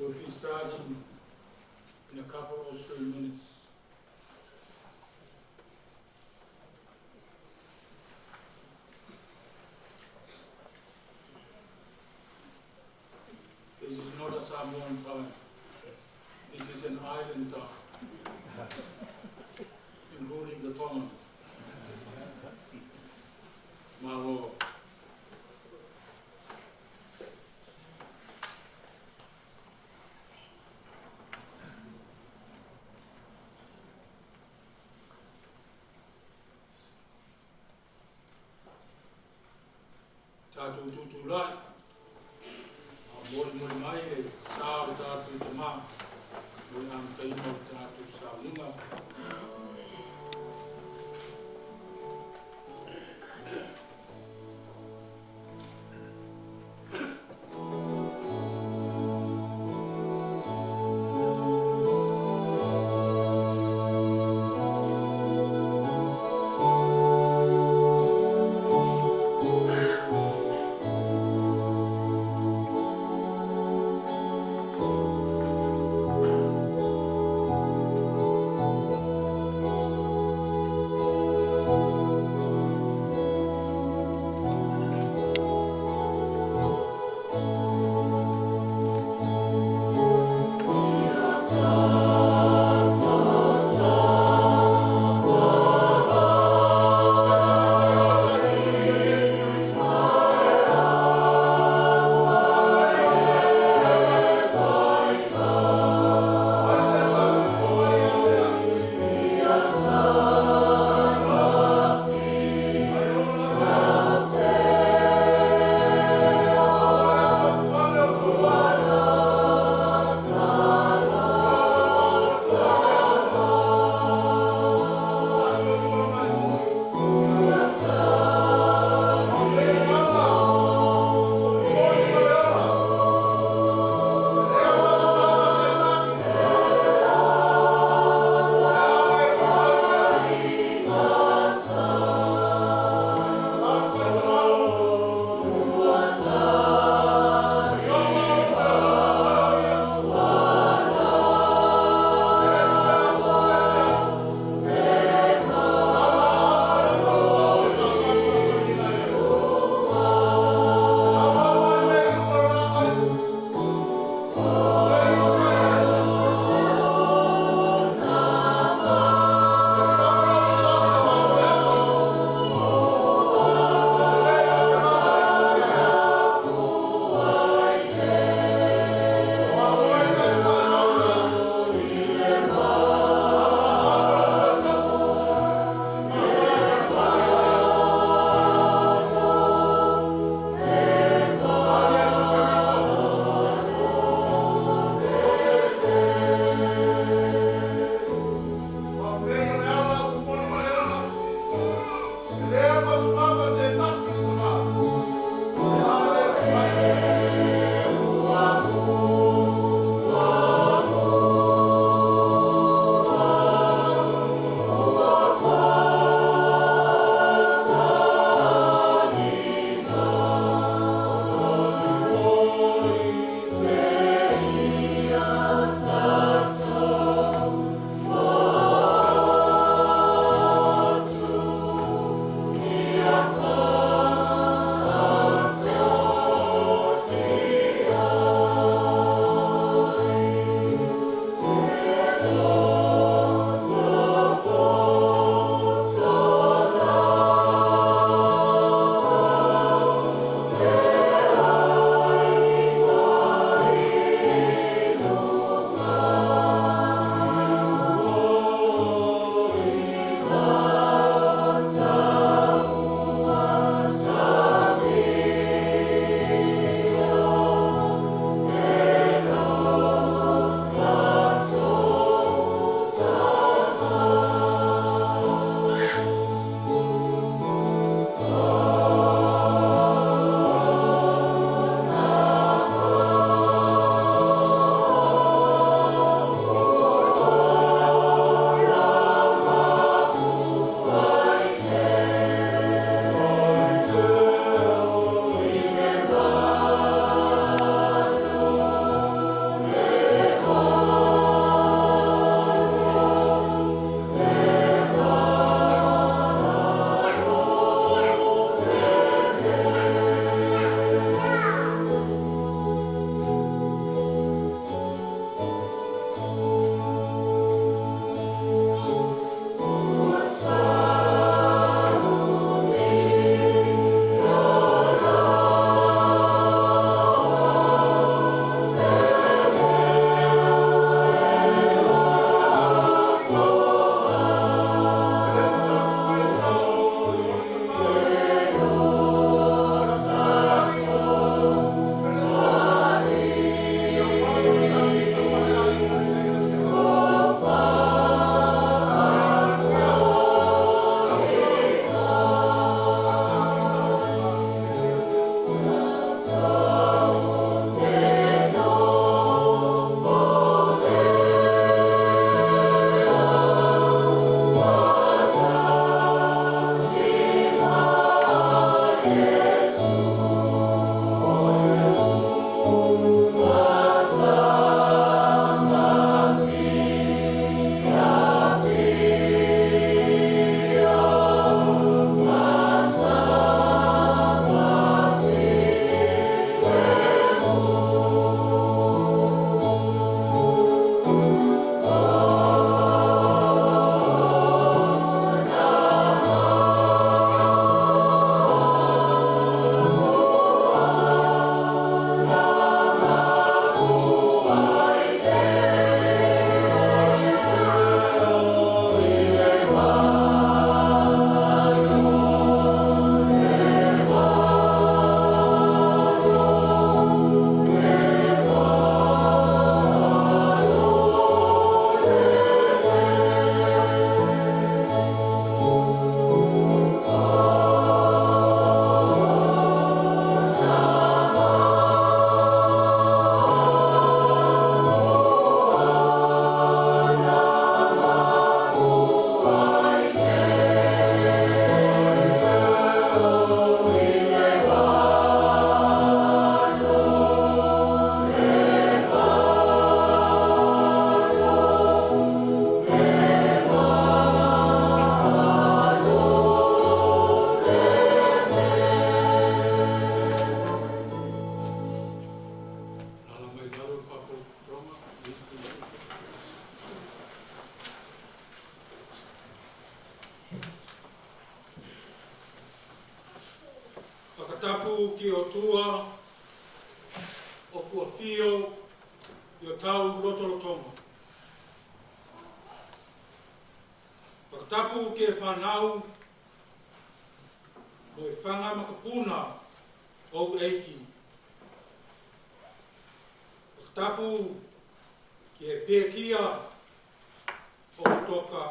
We'll be starting in a couple or 3 minutes. This is not a Samoan town. This is an island town, including the Tongan. Malo. Tātou tutu rai, mori mai e sāo tātou te mā, mori am teino tātou sāo inga. Pakatapu ki o tua, o kua fio, i o tau rotolotonga. Pakatapu ki e whanau, mo e whanga makapuna o eiki. Pakatapu ki e pēkia o toka.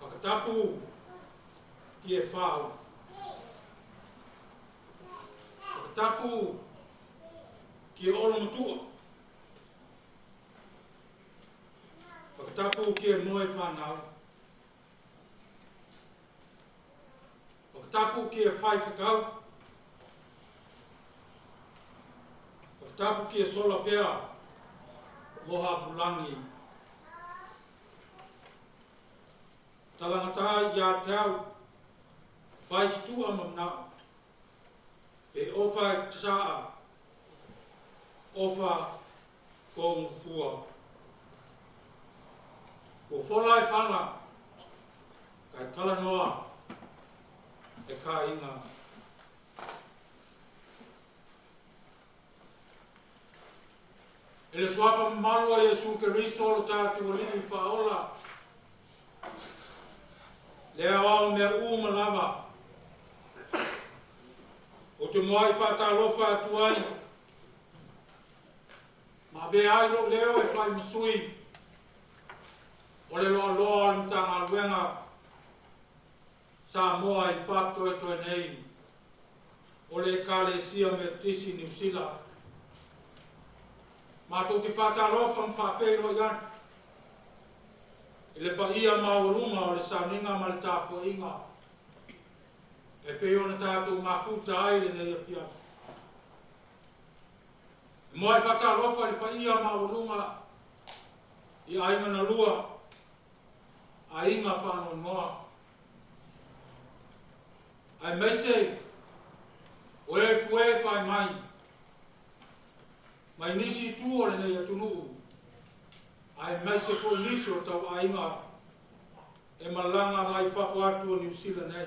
Pakatapu ki e whau. Pakatapu ki e olo matua. Pakatapu ki e moe whanau. Pakatapu ki e whai whakau. Pakatapu ki e sola pea moha pulangi. Talangata ia tau whai ki tua mamnau. E ofa e taa, ofa ko ngufua. Ko whola e whala, kai tala noa e ka inga. E le suafa malua Yesu ke riso lo tātu o lini whaola. Le awao mea lava. O te moai whatalofa atu ai. Ma ve ai lo leo e whai masui. O le loa loa o tanga luenga. Samoa i PAPATOETOE nei. O le Ekalesia METHODIST New Zealand. Ma tō te whatalofa mwhawhelo ian. E le paia maurunga o le sauninga ma le tāpua inga. E peo na tātou mafuta ai le nei a fiat. E moe whatalofa le paia maurunga i ainga na lua. A inga whanau noa. Ai meise o e fue whai mai. Mai nisi tu o le nei atunu. Ai meise ko nisi o tau ainga e malanga mai whafo atu o New Zealand nei.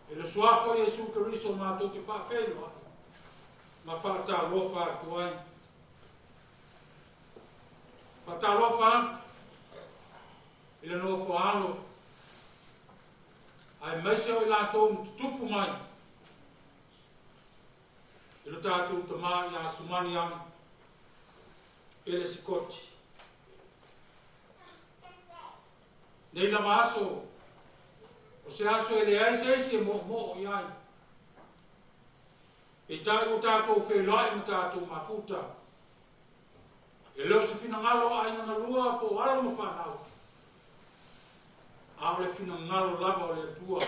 E le suafo Yesu Keriso mātou te whakelo ai. Ma whata lofa atu ai. Whata lofa atu. I le no whaalo. Ai meise o i lātou tupu mai. I le tātou tamā i a SUMANIALI PELESIKOTI. Nei la aso. O se aso e le aise mo o iai. E tai o tātou whelai mo tātou mafuta. E leo se whina ngalo aina na lua po alo mo whanau. A ole whina ngalo lava o le atua.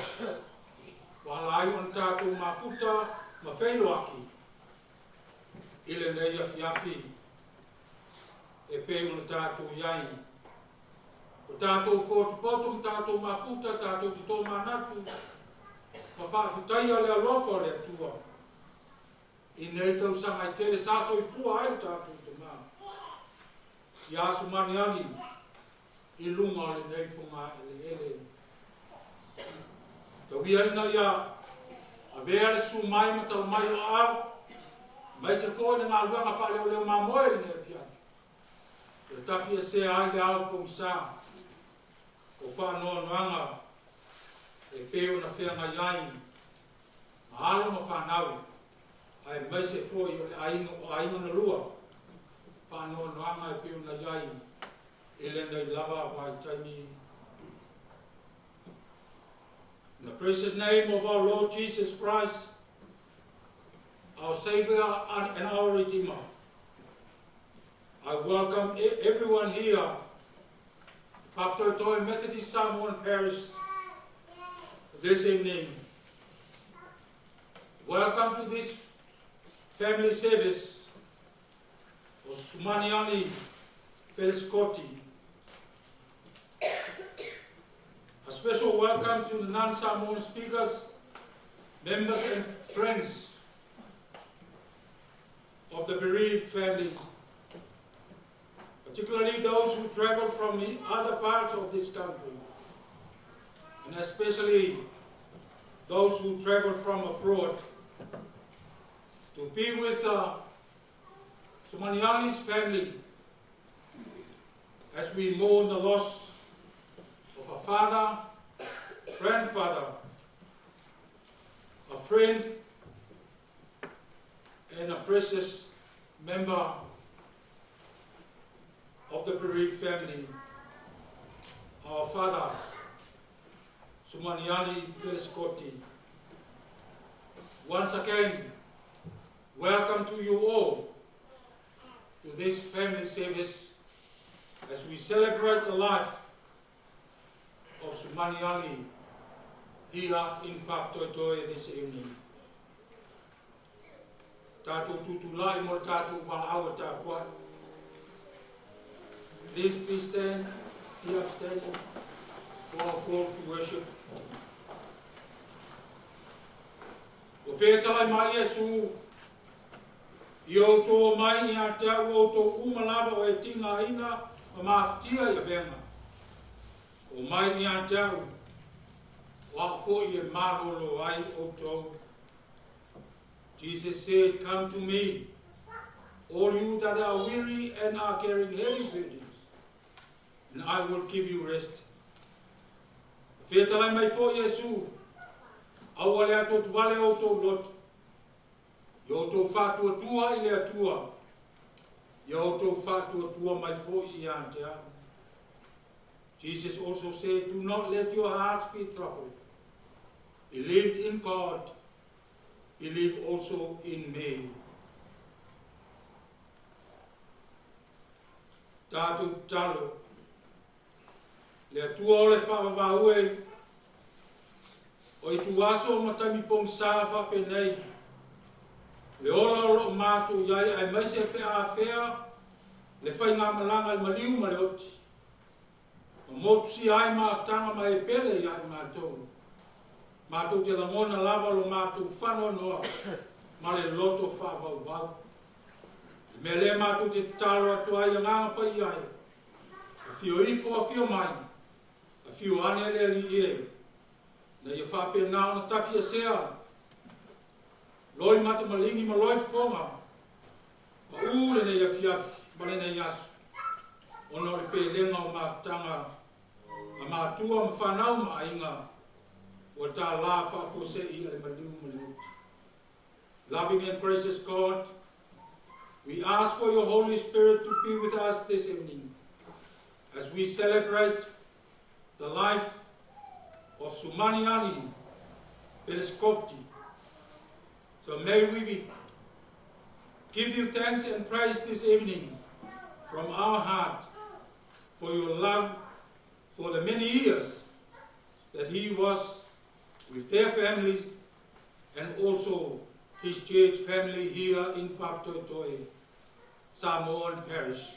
Wala ai o tātou mafuta ma whelo aki. Ile nei a fiafi. E pe o tātou iai. O tātou poto mo tātou mafuta, tātou tito manatu. Ma whawhitai a le alofa o le atua. I nei tau sanga i tele saso i fua ai tātou te mā. I a SUMANIALI i lunga o le nei funga ele. Tau ia ina ia a vea le su mai ma tau mai o au. Mai se fōi ngā luanga wha leo mamoe le nei fiatu. E tafi e se ai le au pong sā. O whanoa noanga e peo na whenga iai. Ma alo ma whanau. Ai mai se fōi o ainga na lua. Whanoa noanga e peo na iai. E le nei lava vai taimi. In the precious name of our Lord Jesus Christ, our Savior and our Redeemer, I welcome everyone here, PAPATOETOE Methodist Samoan Parish, this evening. Welcome to this family service of SUMANIALI PELESIKOTI. A special welcome to the non-Samoan speakers, members and friends of the bereaved family, particularly those who travel from the other parts of this country. and especially those who travel from abroad to be with SUMANIALI's family as we mourn the loss of a father, grandfather, a friend, and a precious member of the bereaved family, our father, SUMANIALI Pelesikoti. Once again, welcome to you all to this family service as we celebrate the life of SUMANIALI here in PAPATOETOE this evening. Tātou tutulai mo tātou whalaua tāpua. Please be stand, be upstanding for our call to worship. O whetalai mai Iesu, i o tō mai i a te au o tō umalawa o e tinga ina ma mawhatia i a venga. O mai i a te au, o a fo i e marolo ai o tō. Jesus said, "Come to me, all you that are weary and are carrying heavy burdens, and I will give you rest." Whetalai mai fo Iesu, au ale ato tu vale o tō loto. I o tō whātua tua i le atua. I o tō whātua tua mai fo i a te au. Jesus also said, "Do not let your hearts be troubled. Believe in God. Believe also in me." Tātou talo, le atua o le whawawahue, o i tu aso matami pong sāwha pe nei, le ola o lo mātou iai ai maise pe a whea, le whai ngā malanga le maliu ma le oti. O motu si ai mātanga ma e pele iai mātou. Mātou te langona lava lo mātou whanoa noa, ma le loto whawau wau. Me le mātou te talo atu ai a nganga pa i ai. A whio ifo a whio mai, a whio ane le li e. Na ia whape nao na tawhi a sea. Loi mata malingi ma loi whonga. Ma ule ne ia whiafi, ma le ne yasu. Ono le pe lenga o mātanga, a mātua ma whanau ma ainga. Loving and gracious God, we ask for your Holy Spirit to be with us this evening as we celebrate the life of SUMANIALI Pelesikoti. So may we give you thanks and praise this evening from our heart for your love for the many years that he was with their families and also his church family here in PAPATOETOE, Samoan parish.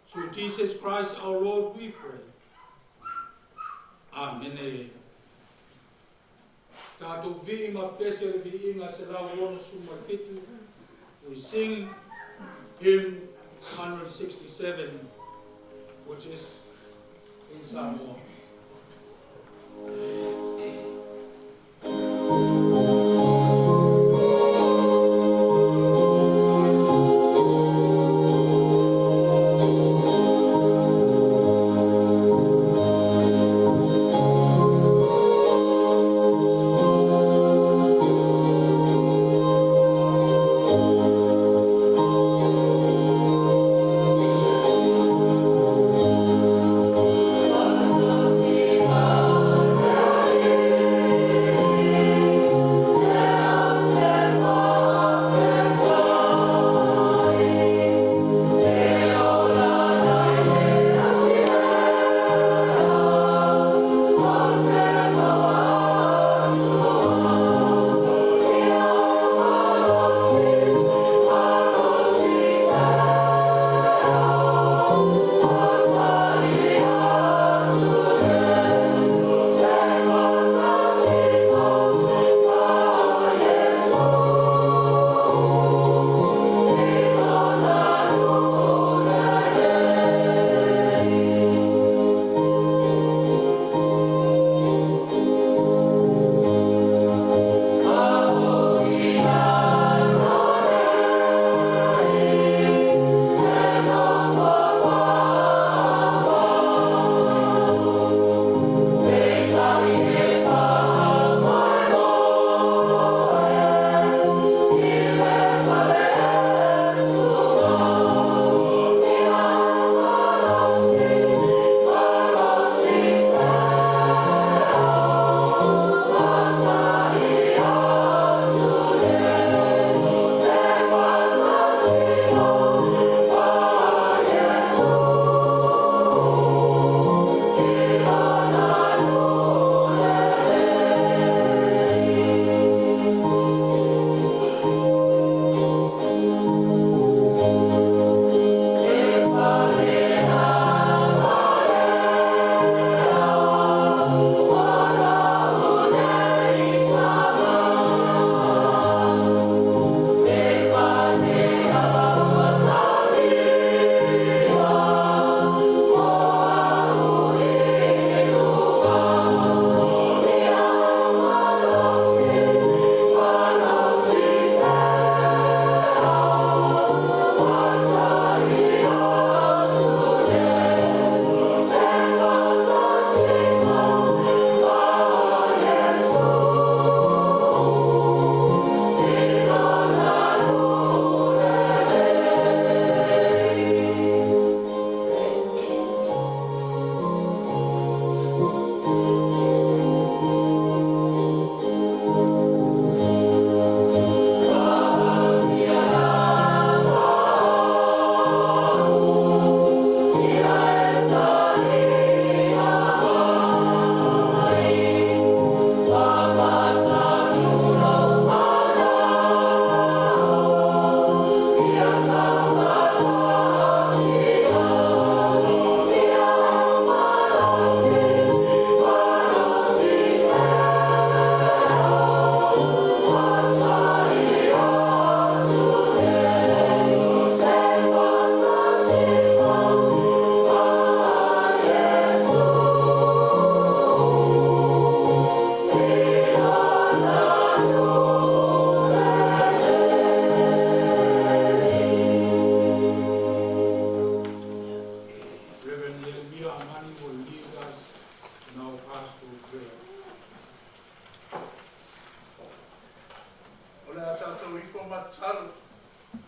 Through Jesus Christ our Lord we pray. Amen. Tātou viinga pese viinga se lau ono suma fitu. We sing hymn 167, which is in Samoan. Amen.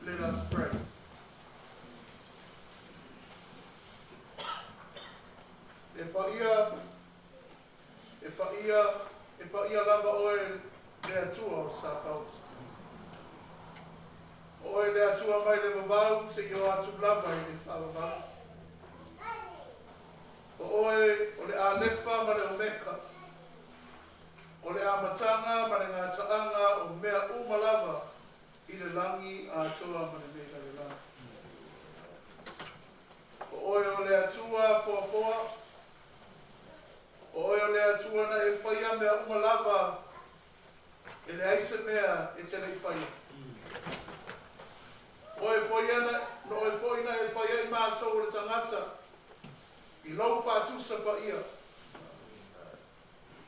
Let us pray. E pa ia lava oe le atua o Sakauti. Oe le atua mai le vavau se yo atu lava i le whavavau. O le alefa ma le omeka. O le amatanga ma le ngā taanga o mea umalava i le langi a atua ma le mea le langi. O le atua foa. O le atua na e whaia mea umalava e le aise mea e te lei whaia. O e whaia na e whaia i mātou o le tangata i lau whātusa pa ia.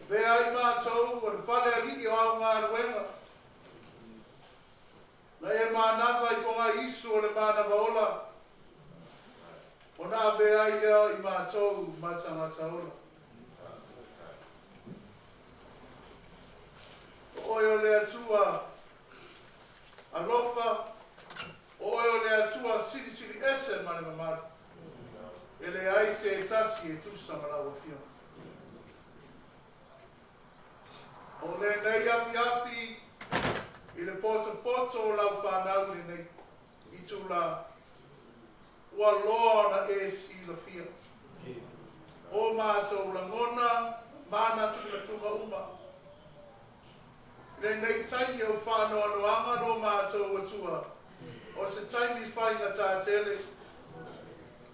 Vea i mātou o le pale ali i o au ngā ruenga. Na e mānawa i konga isu o le mānawa ola. O nā vea i lea i mātou mātangata ola. O le atua alofa, o le atua siri ese mani mamari. E le aise e tasi e tusa malawa fia. O le nei afi i le poto o lau whanau le nei. I tu la ua loa na e si la fia. O mātou la ngona, mana tu la tunga uma. Le nei taimi o whānoa noanga no mātou atua. O se taimi whainga tā tele.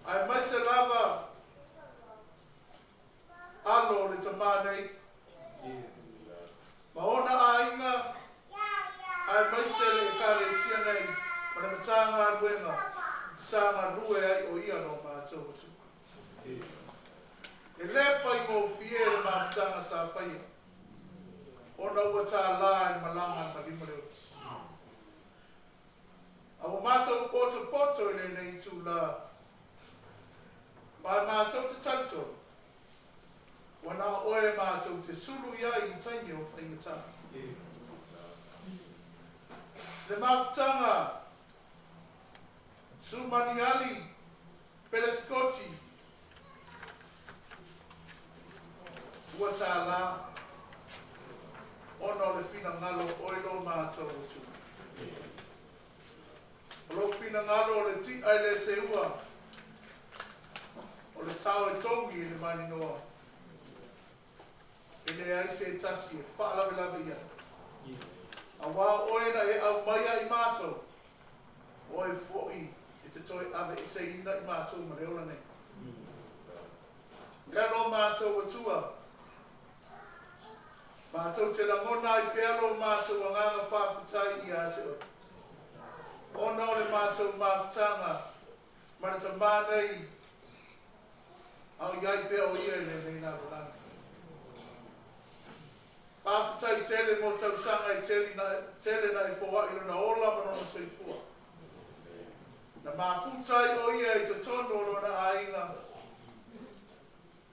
Ai mai se lava alo le tamanei. Ma ona ainga ai mai se le kare sia nei. Ma le matanga ruenga. Sanga rue ai o ia no mātou atua. E le whai ngō fie le māwhitanga sa whaia. Ona ua tā la i malanga ma lima leo. Awa mātou poto i le nei tū la. Mai mātou te tanto. Wana oe mātou te suru ia i taimi o whaingata. Le mawhitanga. SUMANIALI PELESIKOTI. Ua tā la. Ona le fina ngalo oilo mātou tu. O fina ngalo le ti ai le se ua. O le tau e tongi i le mani noa. E le aise e tasi e whaalawe lawe ia. A wā oena e au maia i mātou. O e fōi e te toi ave e se ina i mātou ma reola nei. Lea no mātou atua. Mātou te langona i pealo mātou a nganga whawhitai i Aotearoa. Ona o le mātou mawhitanga, mana ta mānei, au iai peo ia i le nei nā rolanga. Whawhitai tele mo tau sanga i tele na i fōa i lona ola manona soifua. Na mawhutai o ia i te tono o lona ainga.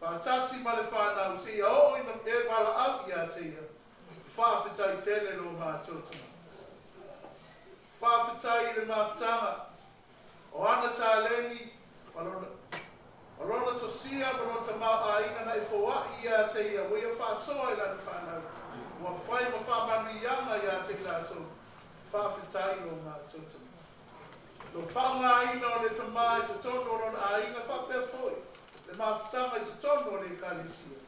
Whātasi ma le whānau si a o ina e wala au i a te ia. Whāwhitai tele lo mātou tama. Whāwhitai le mawhitanga. O ana tā leni, walona so sia malona ta mau a inga na e fōa i a te ia. Wea whāsoa i lana whānau. Ua whai ma whāmanu i anga i a te lātou. Whāwhitai lo mātou tama. Lo whaunga ina o le tamā i te tono o lona a inga whapea fōi. Le mawhitanga i te tono le kalisia.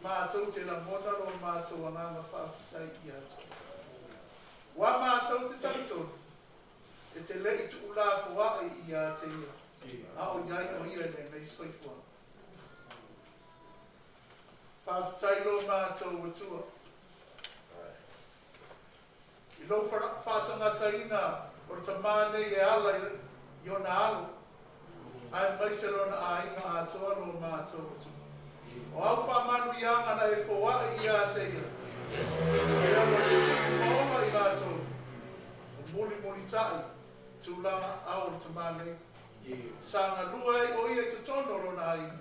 Mātou te la mona lo mātou anganga whawhitai i atu. Wa mātou te tautonu. E te lei tu ula fuai i a te ia. A o iai o ia le mei soifua. Whawhitai lo mātou atua. I lo whatangata ina o ta māne e ala i o na alo. Ai mai se lona a inga a toa lo mātou atu. O au whamanu i anga na e fōwai i a te ia. E anga te maoma i lātou. O mori tai, tūlanga au te mānei. Sanga lua o ia i te tono lona a inga.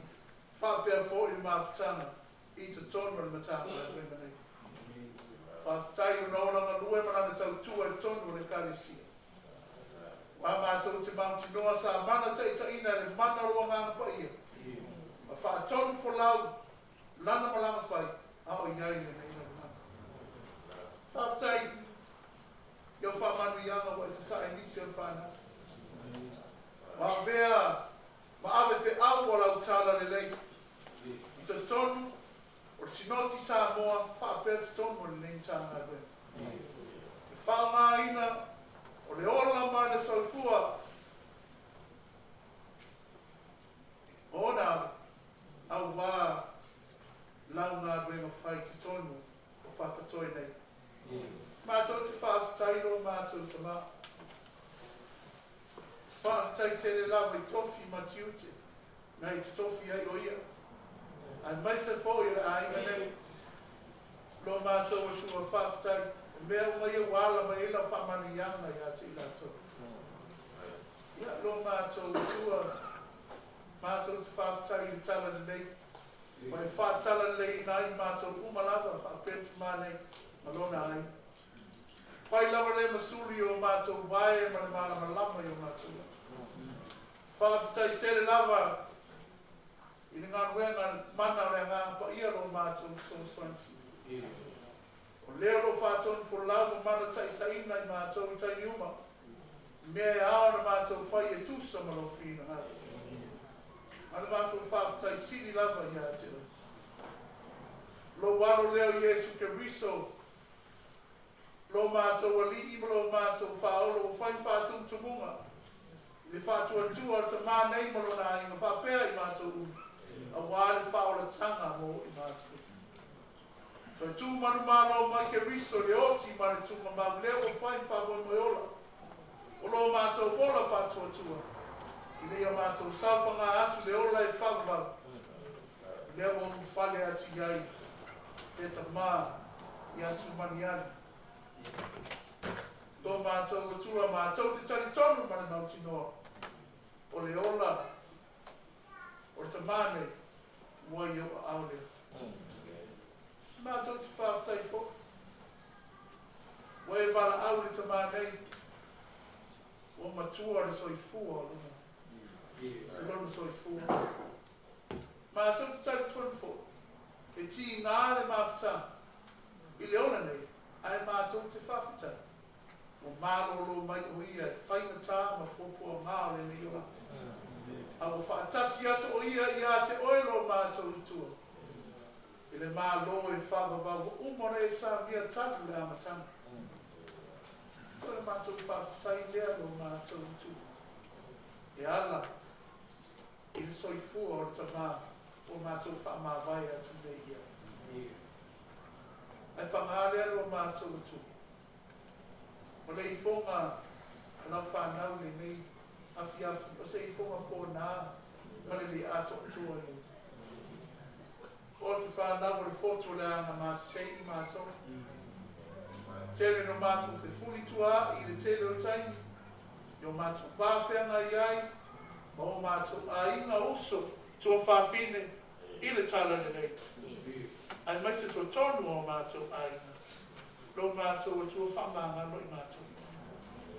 Whapea fō i mawhitanga i te tono le matanga le wenganei. Whawhitai o naoranga lua manana tau tua i tono le kalisia. Ma mātou te Mount Noa sa mana te ina le mana roa nganga pa ia. Ma whaatonu fo lau, lana malanga whai, ao iai le neina le mana. Whaftai, iau whamanu ianga wa isa sa inisi o whana. Ma vea, ma ave fe au o lau tala le lei. I te tonu, o le sinoti Samoa, whaapea te tonu o le nei tanga koe. E whaonga ina, o le ola mai le salfua, ona au wā lau ngā duenga whai ki tonu o papatoe nei. Mātou te whaafitai lo mātou te mā. Whaafitai tere lawa i tofi ma tiute, nei te tofi ai o ia. Ai mai se fo i le ainga nei, lo mātou o tua whaafitai, mea mai e wala mai ila whamanu ianga i ati ila tō. Ia lo mātou tua, mātou te whaafitai i tala nei, mai whaatala nei nai mātou umalawa whaapeti mānei, malona ai. Whai lawa le masuri o mātou vae ma le malama lama i o mātou. Whaafitai tere lawa, i ngā ruenga mana rea ngā pa ia lo mātou so swansi. O leo lo whātonu fo lau mo mana tai taina i mātou i tai niuma. Mea e ao na mātou whai e tūsa ma lo whina ngā. Ana mātou whaafitai siri lava i ātira. Lo walo leo Iesu ke riso. Lo mātou ali i lo mātou whaolo o whain whātung tumunga. Le whātua tua o te mānei ma lo nā inga whapea i mātou u. A wāle whaola tanga mo i mātou. So tu manu malo mai ke riso le oti mare tu ma leo o fine fa bo mo ola. O lo mātou bola fa tua. I le mātou safa ngā atu le ola e whakaba. Leo o fale atu iai. E ta mā i a SUMANIALI. Lo mātou o tua mātou te tari tonu mare Mount Noa. O le ola. O te mane. Ua i o aulea. Mātou te whaafitai fo. Wai wala au le ta mānei. O matua le soifua o luna. Luna soifua. Mātou te tari tonu fo. E ti ngā le mawhita. I le ona nei. Ai mātou te whaafitai. O mālolo mai o ia. Whaina tā ma pōpua ngā le nei ona. A o whaatasi atu o ia i a te oilo mātou i tua. I le mālo e whakawau, umore e sa via tatu le amatanga. Ko le mātou whaafitai lea lo mātou tu. E ala, i le soifua o le tamā, o mātou whaamawai atu le ia. Ai pangālea lo mātou tu. O le i whonga, anau whanau le nei, afi, o se i whonga pō nā, ma le li ato tua i. O te whanau o le foto le anga māsi seini mātou. Tele no mātou te fuli tua i le tele o taimi. Yo mātou whawhenga i ai. Ma o mātou a inga uso tua whawhine i le tala le nei. Ai mai se tua tonu o mātou a inga. Lo mātou o tua whamangano i mātou.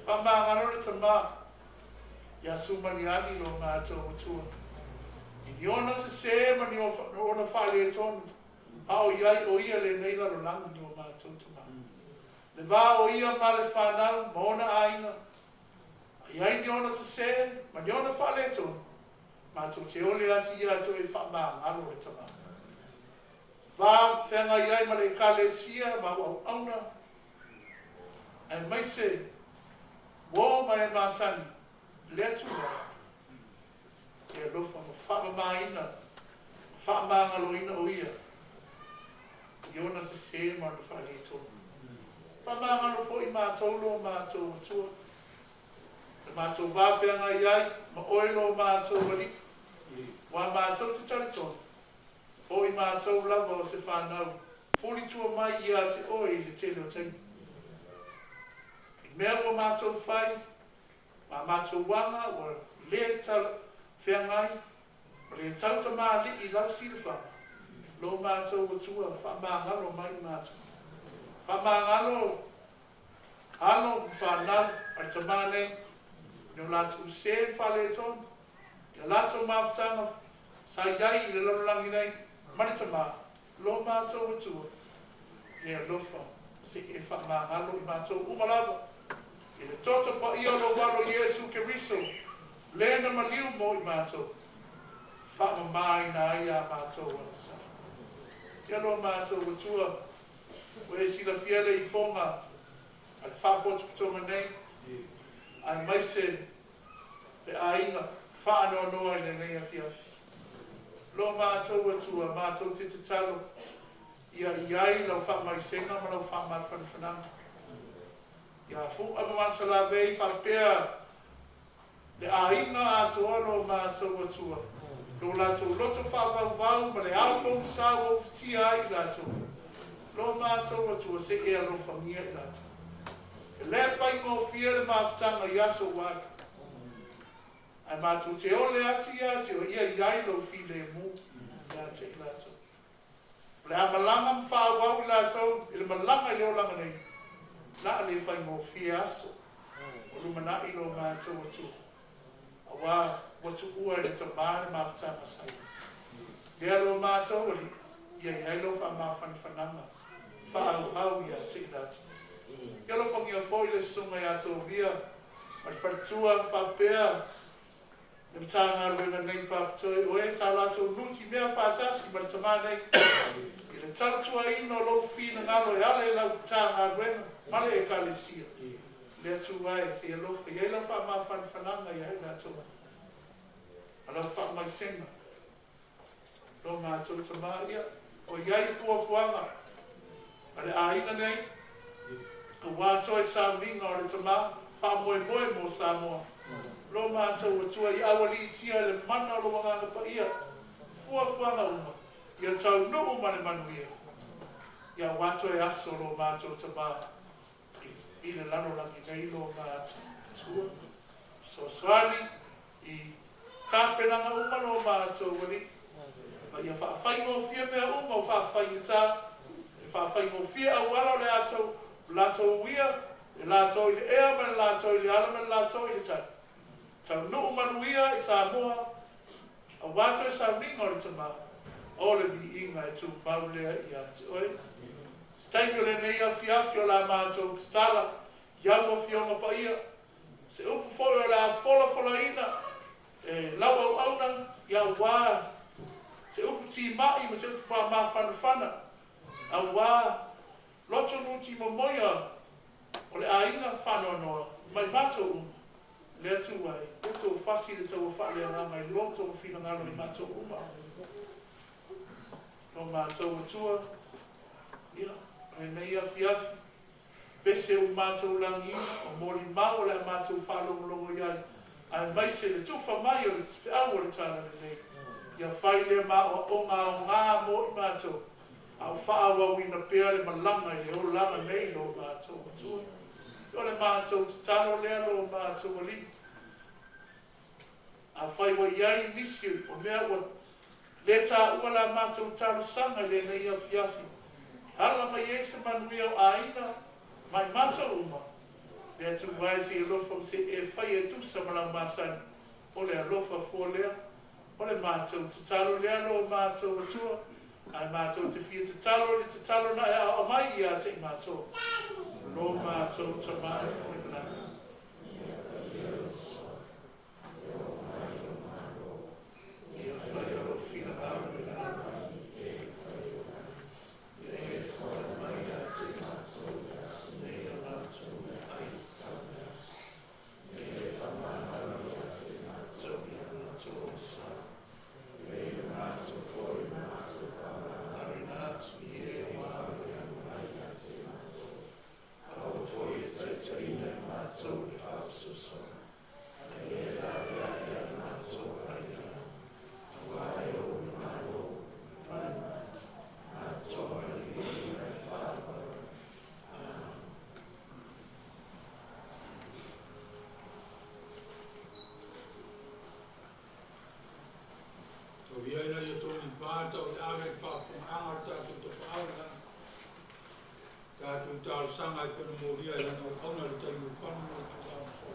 Whamangano le tamā. Ia SUMANIALI lo mātou o tua. I ona se se ma ni ona whale e tonu. Hao iai o ia le neila lo langi ni o mātou tuma. Le wā o ia ma le whanau, ma ona ainga. Iai ni ona se se, ma ni ona whale e tonu. Mātou te ole ati ia to e whamā ngalo le tama. Wā whenga iai ma le kalesia, ma au auna. Ai mai se, wō mai e māsani, le atua. E lofa mo whamamaina, whamangaloina o ia. I ona se se manu whale e tonu. Whamangalo fo i mātou lo mātou atua. E mātou wāwhenga iai, ma oilo mātou wali. Wā mātou te tari tonu. O i mātou lava o se whanau. Fuli tua mai i a te oi le tele o taimi. I mea o mātou whai, ma mātou wanga, o le tala, whengai, o le tauta maa li i lau silfa. Lo mātou o tua, whamangalo mai mātou. Whamangalo, alo, whanau, ar tamane, no lātou sen whale ton, ia lātou mawhtanga, sa iai I le lololangi nei, maritama, lo mātou atua, ia lofa, se e whamangalo I mātou umalawa, I le toto pa ia lo walo Iesu Keriso, lena maliu mo I mātou, whamamai na ia mātou anasa. Ia lo mātou atua, o e sila fiele I fonga, al whapotu kutonga nei, ai mai se le ainga whaano noa I le nei a fiafi. Lo mātou atua, mātou te te talo, ia iai lau whamai senga, ma lau whamai whanwhananga. Ia fu amawansa la vei whapea, le ainga atoa lo mātou atua. Lo lātou loto whawau, ma le aupong sawo fitia I lātou. Lo mātou atua se ea lo whangia I lātou. Le whai ngō fia le mawhtanga I aso waka. Ai mātou te ole ati ati o ia iai lo file mu ia te I lātou. Le amalanga mwhawau I lātou, I le malanga I leo langa nei. Na le whai ngō fia aso. O lumana I lo mātou atua. Awa watu ua le tamare mawhtanga sai. Lea lo mātou ali, ia iai lo wha mawhanwhananga. Whaau au ia te I lātou. Ia lo whangia fōi le sunga I ato via, ma whartua whapea, le mtanga luenga nei papatoe, o e sa lātou nuti mea whātasi, ma le tamā nei, I le tautua ino lo whina ngalo e ale lau mtanga luenga, male e kālesia. Le atu ai, se ia lofa, ia lau wha mawhanwhananga ia e lātou. A lau wha mai senga. Lo mātou tamā ia, o iai fuafuanga, a le ainga nei, ka wātoe Saminga o le tamā, wha moe mo Samoa. Lo mātou atua I awali tia le mana o lo wanganga pa ia, fuafuanga uma, ia tau nuu mane manuia. Ia wātoe aso lo mātou tamā, I le lano langi nei lo mātou atua. So swali, I tāpenanga uma lo mātou wali, ma ia whaafai fia mea uma o whaafai tā, whaafai fia au ala le atou, lātou uia, le lātou I le ea, ma le lātou I le ala, ma le lātou I le tai. Tau nuu manuia I Samoa, a wātou I Saminga o le tamā, o le vi inga e tū maulea I ati oi. Staimio le nei a fiafi o la mātou kitala, iau o fionga pa ia, se upu foi o la fola ina, lau au auna, iau wā, se upu ti mai, ma se upu wha mawhanawhana, a wā, loto nuti momoia o le ainga whanoanoa, mai mātou uma, le atu wai, uto whasi le tau whale a mai loto o whina ngaro I mātou uma. No mātou atua, ia, e nei a fiafi, bese o mātou langi, o mori mau le mātou whalongolongo iai, ai mai se le tuwha mai o le whiau o le tāna le nei, ia whai le mao o ngā mo I mātou, au whaawa wina pēr le malanga I le o langa nei lo mātou atua. O le mātou te talo lea lo mātou ali. A whai wa iai nisi o mea wa le tā ua la mātou talo sanga le nei a fiafi. Hala mai e se manuia o ainga, mai mātou uma. Le atu wai se e lofa se e whai e tu sa malau māsani. O le alofa fua lea. O le mātou te talo lea lo mātou atua. Ai mātou te fia te talo na e a mai I a te mātou. Lo mātou ta mai o I nana. Ia whai alo whina alo I nana. Ia e whai mai a te mātou. Nei a mātou ai tāna. Ia e whai alo a te mātou. Ia mātou o sa. Ia e mātou koi mātou. Arinatu I e wāre a mai a te mātou. Au foi e te teina mātou le whausoso. E lawe a ia mātou aina. Wai o mātou. Mātou ali I me whāwara. Tau ia ina ia tōni pāta o te ame whawhunga tātou te whaunga. Tātou tālu sanga I pēnu mōria I lana o kauna le tari mo whanu o te tālu sō.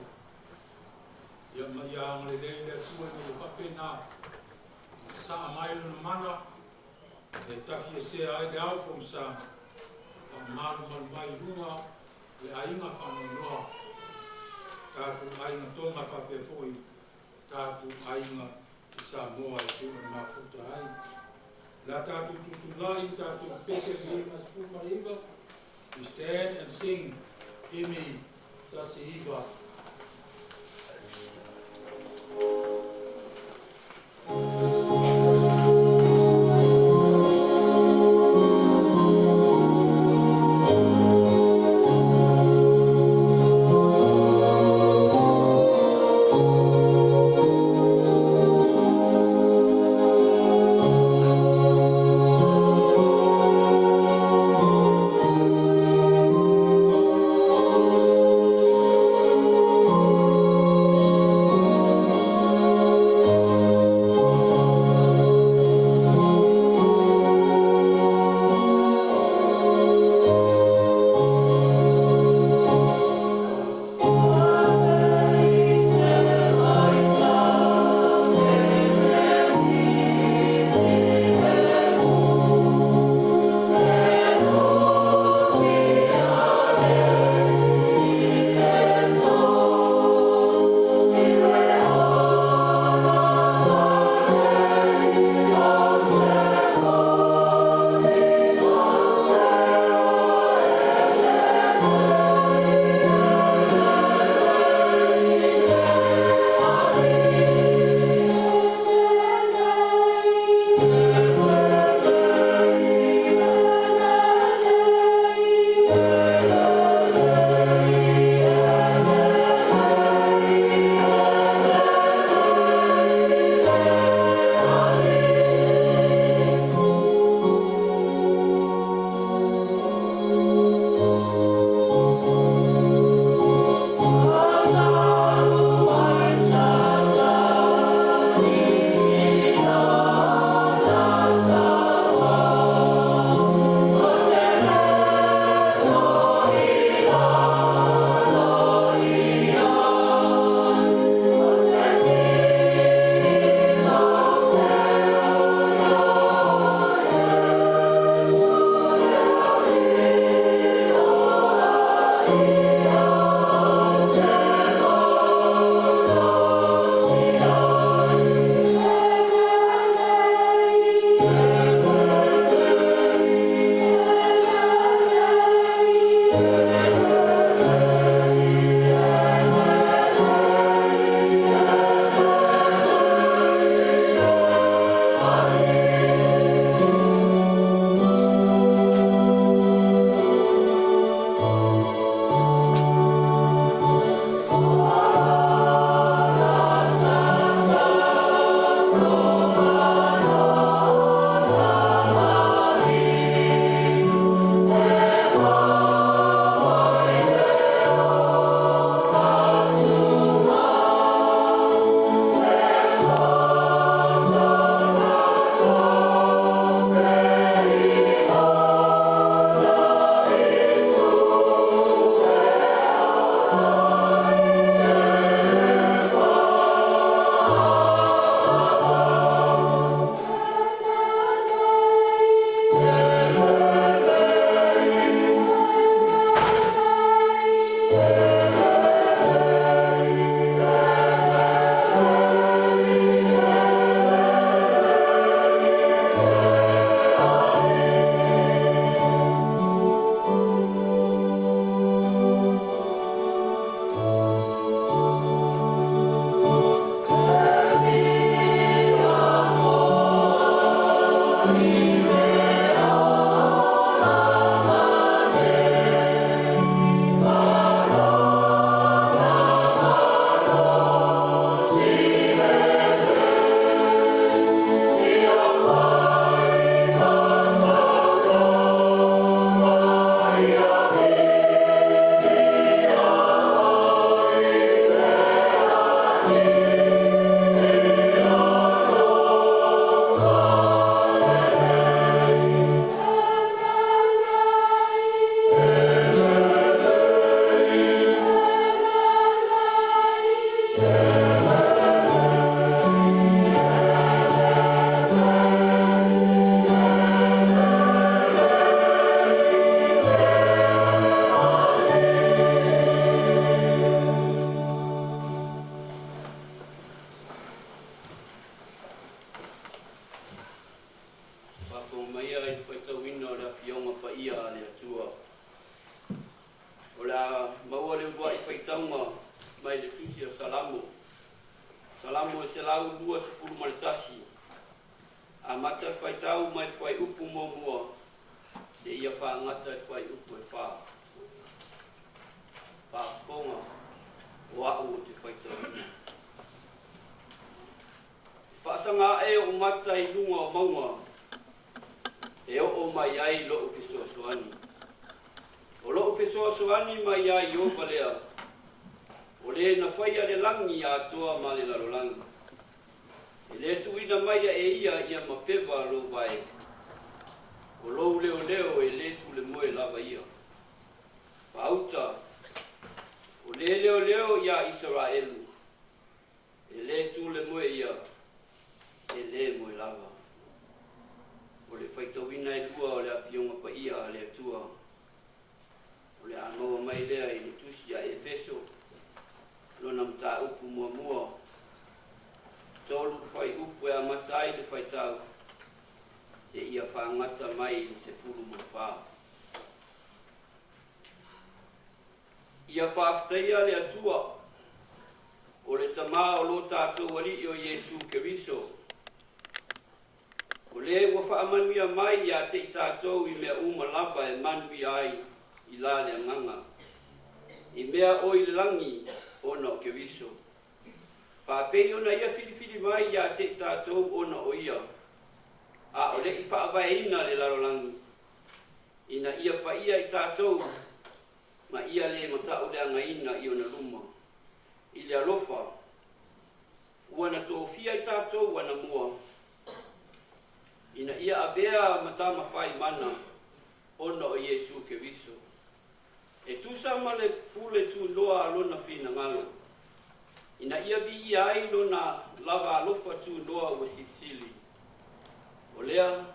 yang le le tua ni fa pena sa mai no mana e tafi se ai dau kom sa mal mal mai lunga le ainga fa no tatu ainga tonga fa pe foi tatu ainga ki Samoa e te mafuta ai la tatu tutulai tatu pese ni masuma iba we stand and sing imi tasiva. Yeah. tusi o salamo. Salamo se lau 2 malitasi. A mata whaitau mai whai upu mo mua. Se ia whaangata whai upu e wha. Whafonga o au o te whaitau. Whaasanga e o mata I lunga o maunga. E o mai ai lo o fisoasoani. O lo o fisoasoani mai ai o palea. O le na whaia le langi a toa ma le larolangi. E le tuina mai e ia mapewa lo vai. O lo leo leo e le tu le moe lava ia. Whauta. O le leo leo ia Israelu. E le tu le moe ia. E le moe lava. O le whaitawina e lua o le awhionga pa ia le atua. O le anoa mai lea I le tusi a Efeso. Lona mta upu mua mua. Tolu whai upu e a matai le whaitau. Se ia whaangata mai le se furu mo wha. Ia whaaftaia le atua. O le tama o lo tātou wali o Yesu Keriso. O le ua whaamanuia mai ia te I tātou I mea umalapa e manuia ai I la le anganga. I mea o I le langi ona o Keriso. Whapei ona ia whiriwhiri mai ia te tātou ona o ia. A o le I whaavaina le larolangi. Ina ia pa ia I tātou. Ma ia le matau le angaina I ona luma. I le alofa. Ua tō fia I tātou wana mua. Ina ia avea matama whai mana ona o Yesu Keriso. E tusa ma le pule tu loa alona fina ngalo. Ina ia vi ia ai lona lava alofa tu loa ua sisili. O lea,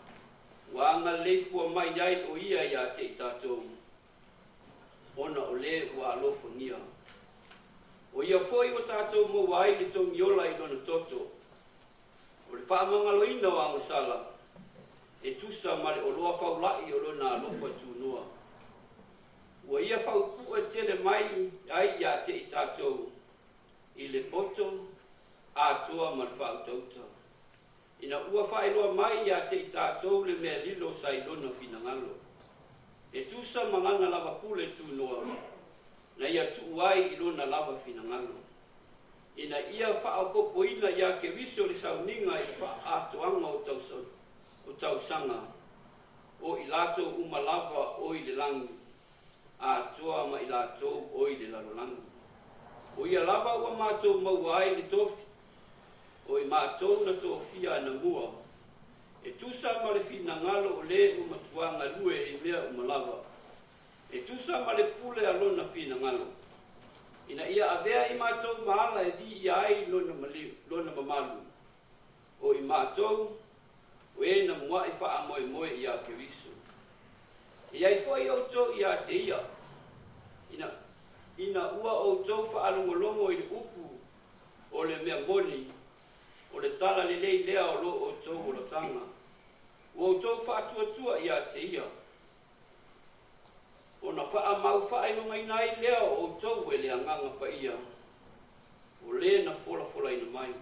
wanga leifua mai ai o ia te I tātou. Ona o le ua alofa ngia. O ia foi o tātou mo wai le tongi ola I lona toto. O le whaamangaloina o angasala. E tusa ma le oloa whaulai o lona alofa tu noa. Ua ia whaupu e tele mai ai ia te I tātou. I le poto a toa ma le whautauta. Ina ua whailoa mai ia te I tātou le mea lilo sa I lona finangalo. E tusa mangana lava pule tu noa. Na ia tu ai I lona lava finangalo. Ina ia whaopopo ina ia Keriso le sauninga I whaatoanga o tausanga. O I lato umalava o I le langi. A toa ma I lato o I le larolangi. O ia lava ua mātou mauai le tofi. O I mātou na tofia na mua. E tusa ma le finangalo o le umatuanga lue I mea umalava. E tusa ma le pule alona finangalo. Ina ia avea I mātou maala e di ia ai lona mamalu. O I mātou o e na mua I wha moe moe ia Keriso. Ia I foi o to ia te ia. Ina ua o tau whaalongolongo I le upu o le mea moni, o le tala le lei lea o lo o tau o la tanga. O tau whaatuatua ia te ia. O na whaamau whaelonga inai lea o tau e le anganga pa ia. O le na fola ina mai.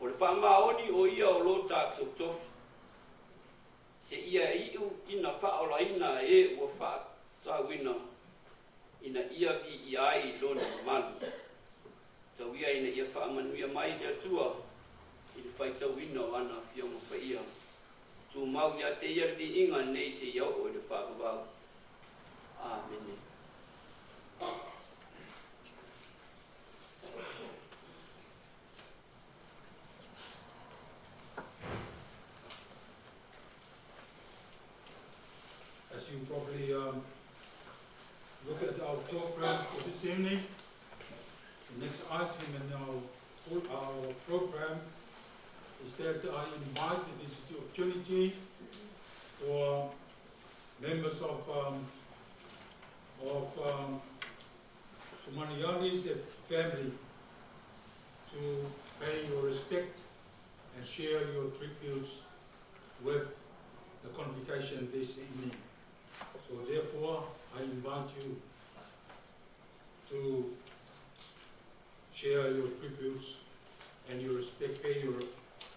O le whaamaoni o ia o lo tātou tofi. Se ia iu ina whaola ina e ua whaatawina. Ina ia vi ia ai lona malu. Tau ia ina ia whaamanuia mai le atua. Ina whaitawina o ana whionga pa ia. Tu mau ia te ia vi inga nei se iau o le whaakawau. Amen. As you probably look at our program for this evening, the next item in our program is that I invite, this is the opportunity for members of SUMANIALI's family to pay your respect and share your tributes with the congregation this evening. So therefore, I invite you to share your tributes and your respect, pay your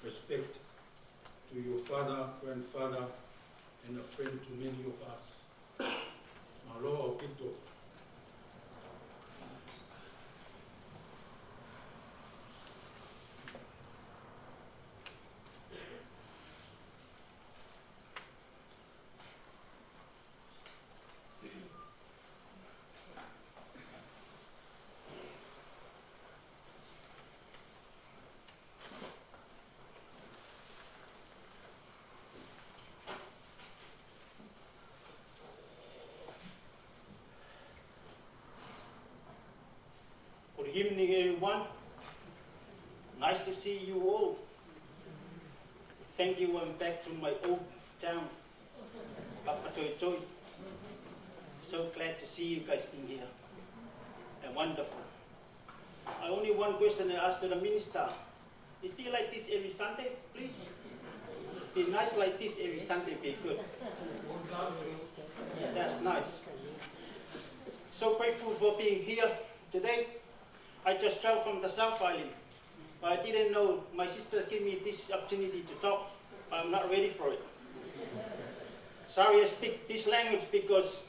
respect to your father, grandfather, and a friend to many of us. Malo Pito. Good evening, everyone. Nice to see you all. Thank you. I'm back to my old town, PAPATOETOE. So glad to see you guys in here. And wonderful. I only one question I asked to the minister. Is it like this every Sunday, please? Be nice like this every Sunday, be good. That's nice. So grateful for being here today. I just traveled from the South Island, but I didn't know my sister gave me this opportunity to talk, but I'm not ready for it. Sorry I speak this language because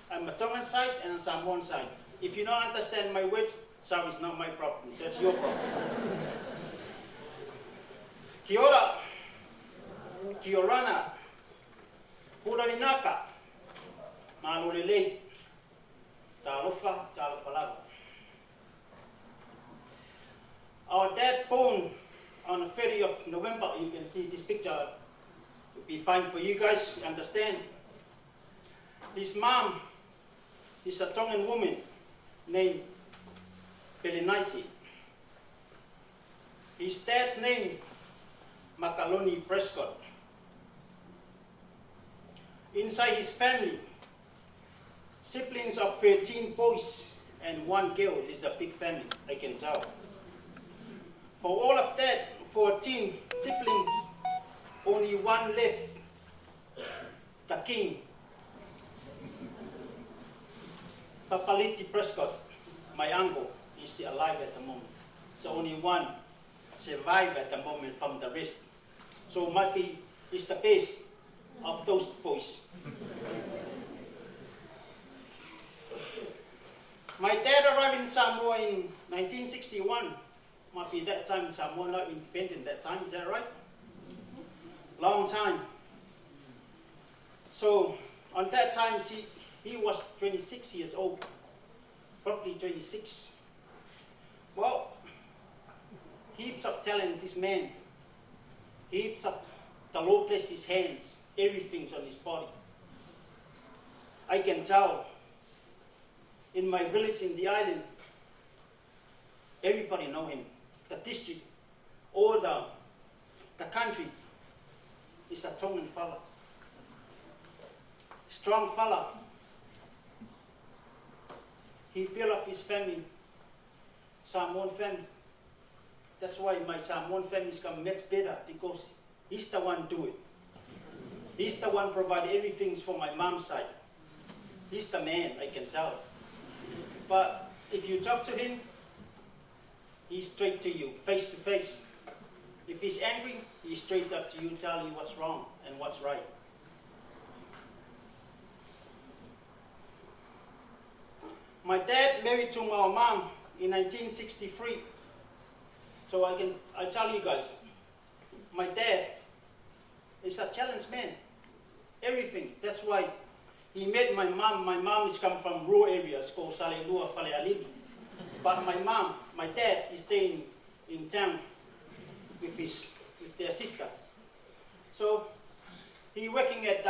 I'm a Tongan side and a Samoan side. If you don't understand my words, sorry, it's not my problem, that's your problem. Kia ora, kia orana, hurarinaka, malolelei, talofa lava. Our dad born on the 30th of November. You can see this picture. Will be fine for you guys to understand. His mom is a Tongan woman named Pelenisi. His dad's name, Makaloni PRESCOTT. Inside his family, siblings of 13 boys and 1 girl. Is a big family, I can tell. For all of that, 14 siblings, only 1 left, the king, Papaliti PRESCOTT, my uncle, is alive at the moment. So only 1 survived at the moment from the rest. So might be is the best of those boys. My dad arrived in Samoa in 1961. Might be that time Samoa not independent that time, is that right? Long time. So on that time he was 26 years old, probably 26. Well, heaps of talent, this man. Heaps of the Lord bless his hands, everything's on his body. I can tell in my village in the island, everybody know him. The district, or the country, is a Tongan fella. Strong fella. He built up his family, Samoan family. That's why my Samoan family's come much better, because he's the one do it. He's the one provide everything for my mom's side. He's the man, I can tell. But if you talk to him, he's straight to you, face to face. If he's angry, he's straight up to you, tell you what's wrong and what's right. My dad married to my mom in 1963. So I tell you guys, my dad is a challenged man. Everything. That's why he met my mom. My mom is come from rural areas called Salelua, Falealili. But my dad is staying in town with their sisters. So he working at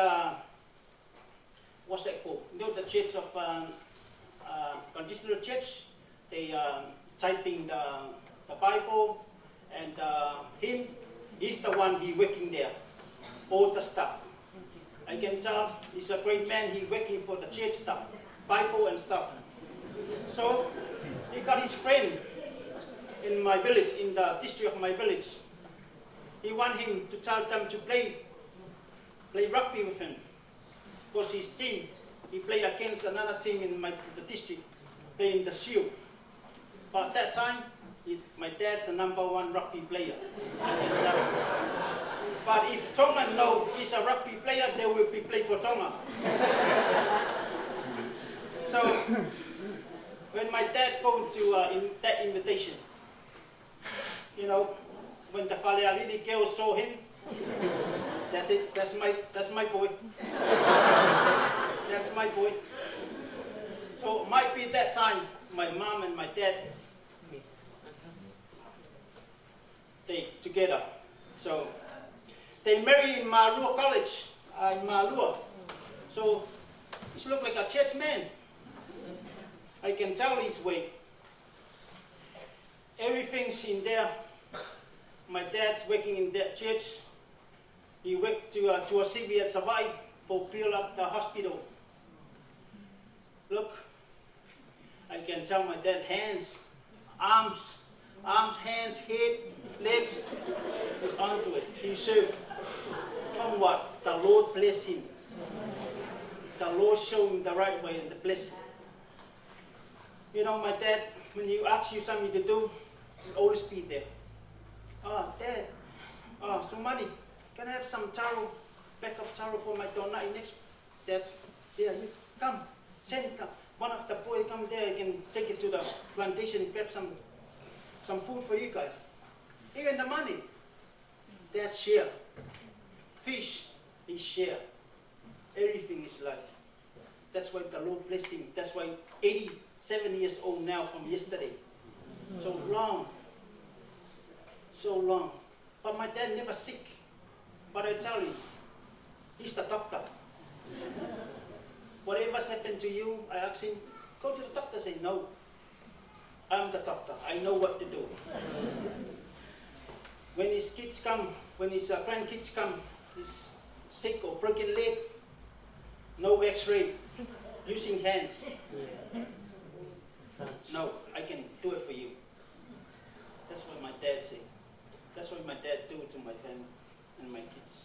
what's that called? You know, the church of conditional church. They typing the Bible, and he's the one he working there, all the stuff. I can tell he's a great man. He working for the church stuff, Bible and stuff. So he got his friend in my village, in the district of my village. He want him to tell them to play rugby with him, because his team, he played against another team in the district, playing the shield. But at that time, My dad's a #1 rugby player, I can tell. But if Tonga know he's a rugby player, they will be play for Tonga. So, when my dad go to that invitation, you know, when the Falealili girls saw him, that's it, that's my boy. That's my boy. So might be that time my mom and my dad they together. So they married in Malua College, in Malua. So he look like a church man. I can tell his way. Everything's in there. My dad's working in that church. He worked to a CV at Savai for build up the hospital. Look, I can tell my dad hands, arms, hands, head, legs, he's onto it. He served. From what? The Lord bless him. The Lord showed him the right way and the blessing. You know, my dad, when he asks you something to do, he'll always be there. Oh, Dad, Sumani, can I have some taro, pack of taro for my donna next? Dad, there, you come, send one of the boys come there, I can take it to the plantation and grab some food for you guys. Even the money, Dad share. Fish, he share. Everything is life. That's why the Lord bless him. That's why 87 years old now from yesterday. So long. So long. But my dad never sick. But I tell you, he's the doctor. Whatever's happened to you, I ask him, go to the doctor. Say, no, I'm the doctor. I know what to do. When his kids come, when his grandkids come, he's sick or broken leg, no x-ray, using hands. No, I can do it for you. That's what my dad said. That's what my dad do to my family and my kids.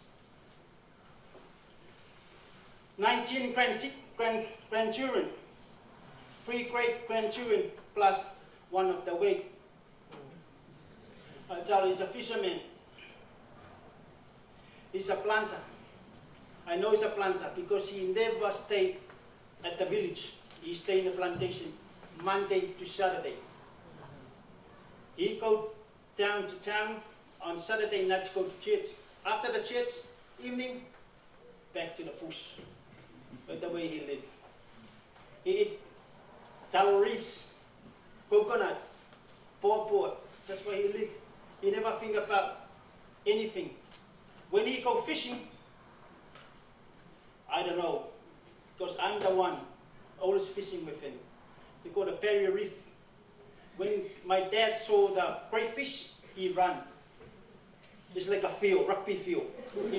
19 grandchildren, 3 great-grandchildren, plus one of the way. Charlie is a fisherman. He's a planter. I know he's a planter because he never stayed at the village. He stayed in the plantation Monday to Saturday. He go down to town on Saturday night to go to church. After the church, evening, back to the bush. That's the way he lived. He eat taro leaves, coconut, pawpaw. That's why he lived. He never think about anything. When he go fishing, I don't know, because I'm the one always fishing with him. They go to Perry Reef. When my dad saw the crayfish, he ran. It's like a field, rugby field. He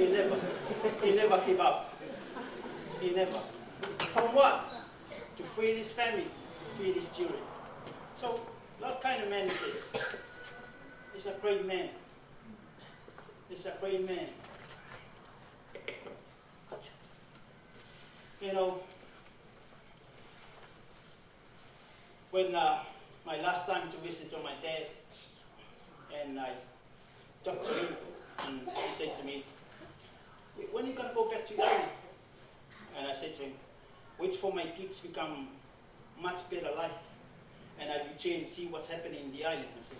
never give up. He never. From what? To feed his family, to feed his children. So, what kind of man is this? He's a great man. He's a great man. You know, when my last time to visit on my dad, and I talked to him, and he said to me, when are you going to go back to Ghana? And I said to him, wait for my kids to become much better life, and I return and see what's happening in the island. I said,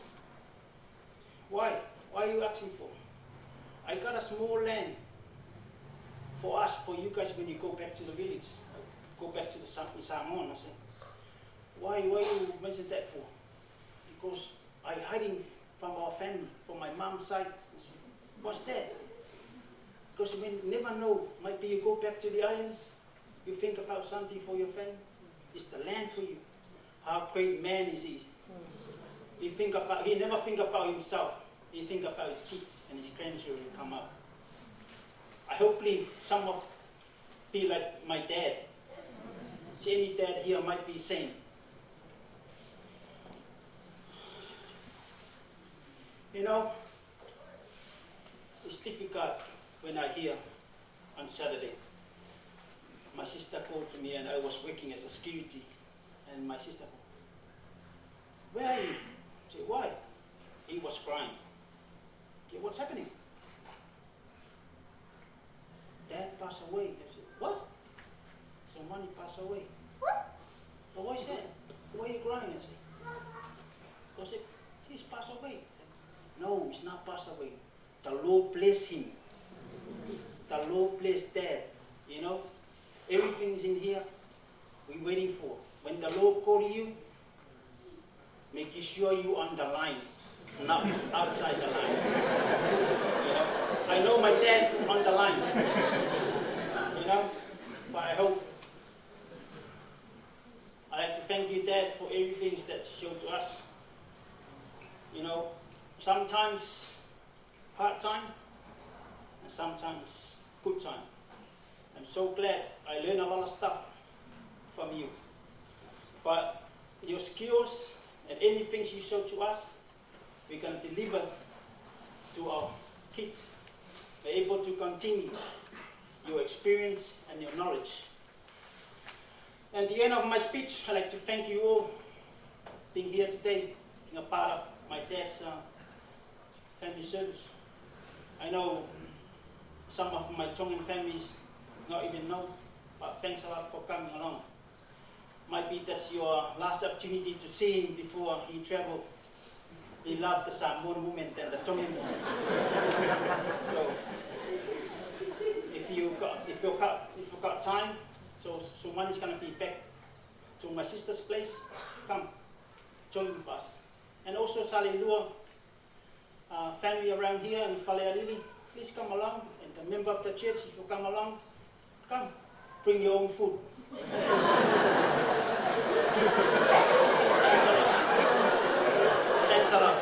why? Why are you asking for? I got a small land for us, for you guys when you go back to the village, go back to the SAMOAN. I said, why you mention that for? Because I'm hiding from our family, from my mom's side. I said, what's that? Because we never know, might be you go back to the island, you think about something for your family, it's the land for you. How great man is he? He never think about himself. He think about his kids and his grandchildren come up. I hopefully some of be like my dad. So any dad here might be same. You know, it's difficult when I hear on Saturday. My sister called to me and I was working as a security, and my sister called, where are you? I said, why? he's passed away. I said, no, he's not passed away. The Lord bless him. The Lord bless Dad. You know, everything is in here. We're waiting for. When the Lord calls you, make sure you on the line, not outside the line. You know, I know my dad's on the line. You know, but I hope. I'd like to thank you, Dad, for everything that you showed to us. You know, sometimes hard time, and sometimes good time. I'm so glad I learned a lot of stuff from you. But your skills and anything you showed to us, we can deliver to our kids. We're able to continue your experience and your knowledge. At the end of my speech, I'd like to thank you all for being here today, being a part of my dad's family service. I know some of my Tongan families not even know, but thanks a lot for coming along. Might be that's your last opportunity to see him before he traveled. He loved the Samoan woman than the Tongan woman. So, if you got time, so Suman is gonna be back to my sister's place. Come, join with us. And also Salelua family around here in Falealili, please come along. And the member of the church, if you come along, come, bring your own food. Thanks a lot. Thanks a lot.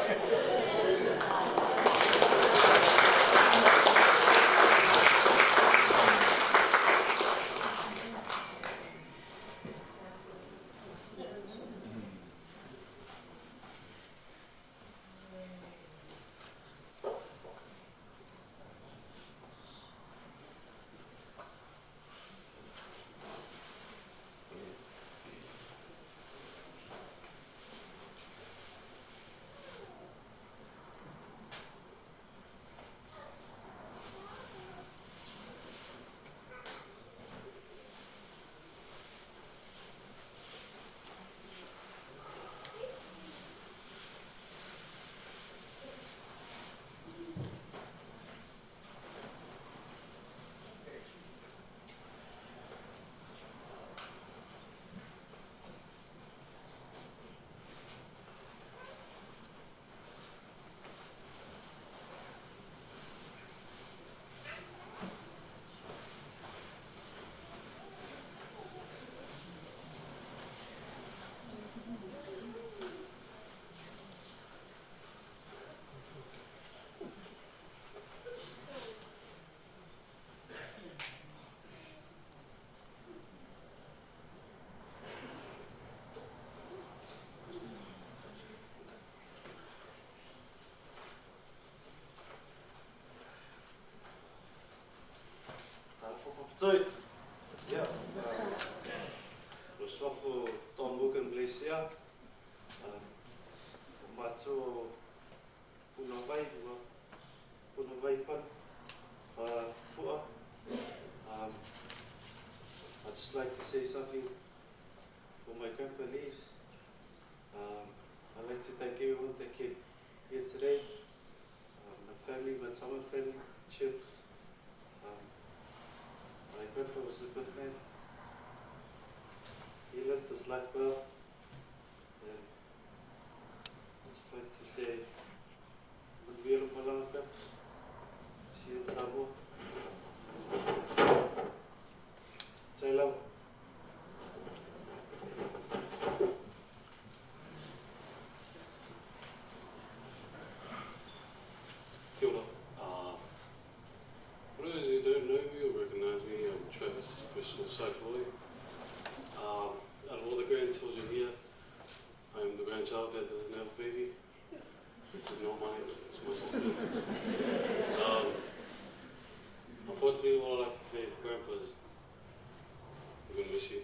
So, yeah, was lofo Don Morgan Blasia, Matso Punawai Fan, Fua. I'd just like to say something for my grandpa leaves. I'd like to thank everyone that came here today. My family, my Samoan family, church. My grandpa was a good man. He lived his life well. And I'd just like to say, Manviro Malanga, see you in Samoa. Chailau. Kia ora. For those who don't know me or recognise me, I'm Travis Bristol Sofroy. Out of all the grandchildren here, I am the grandchild that doesn't have a baby. This is not mine, it's my sister's. Unfortunately, all I like to say is Grandpa's, I'm going to miss you.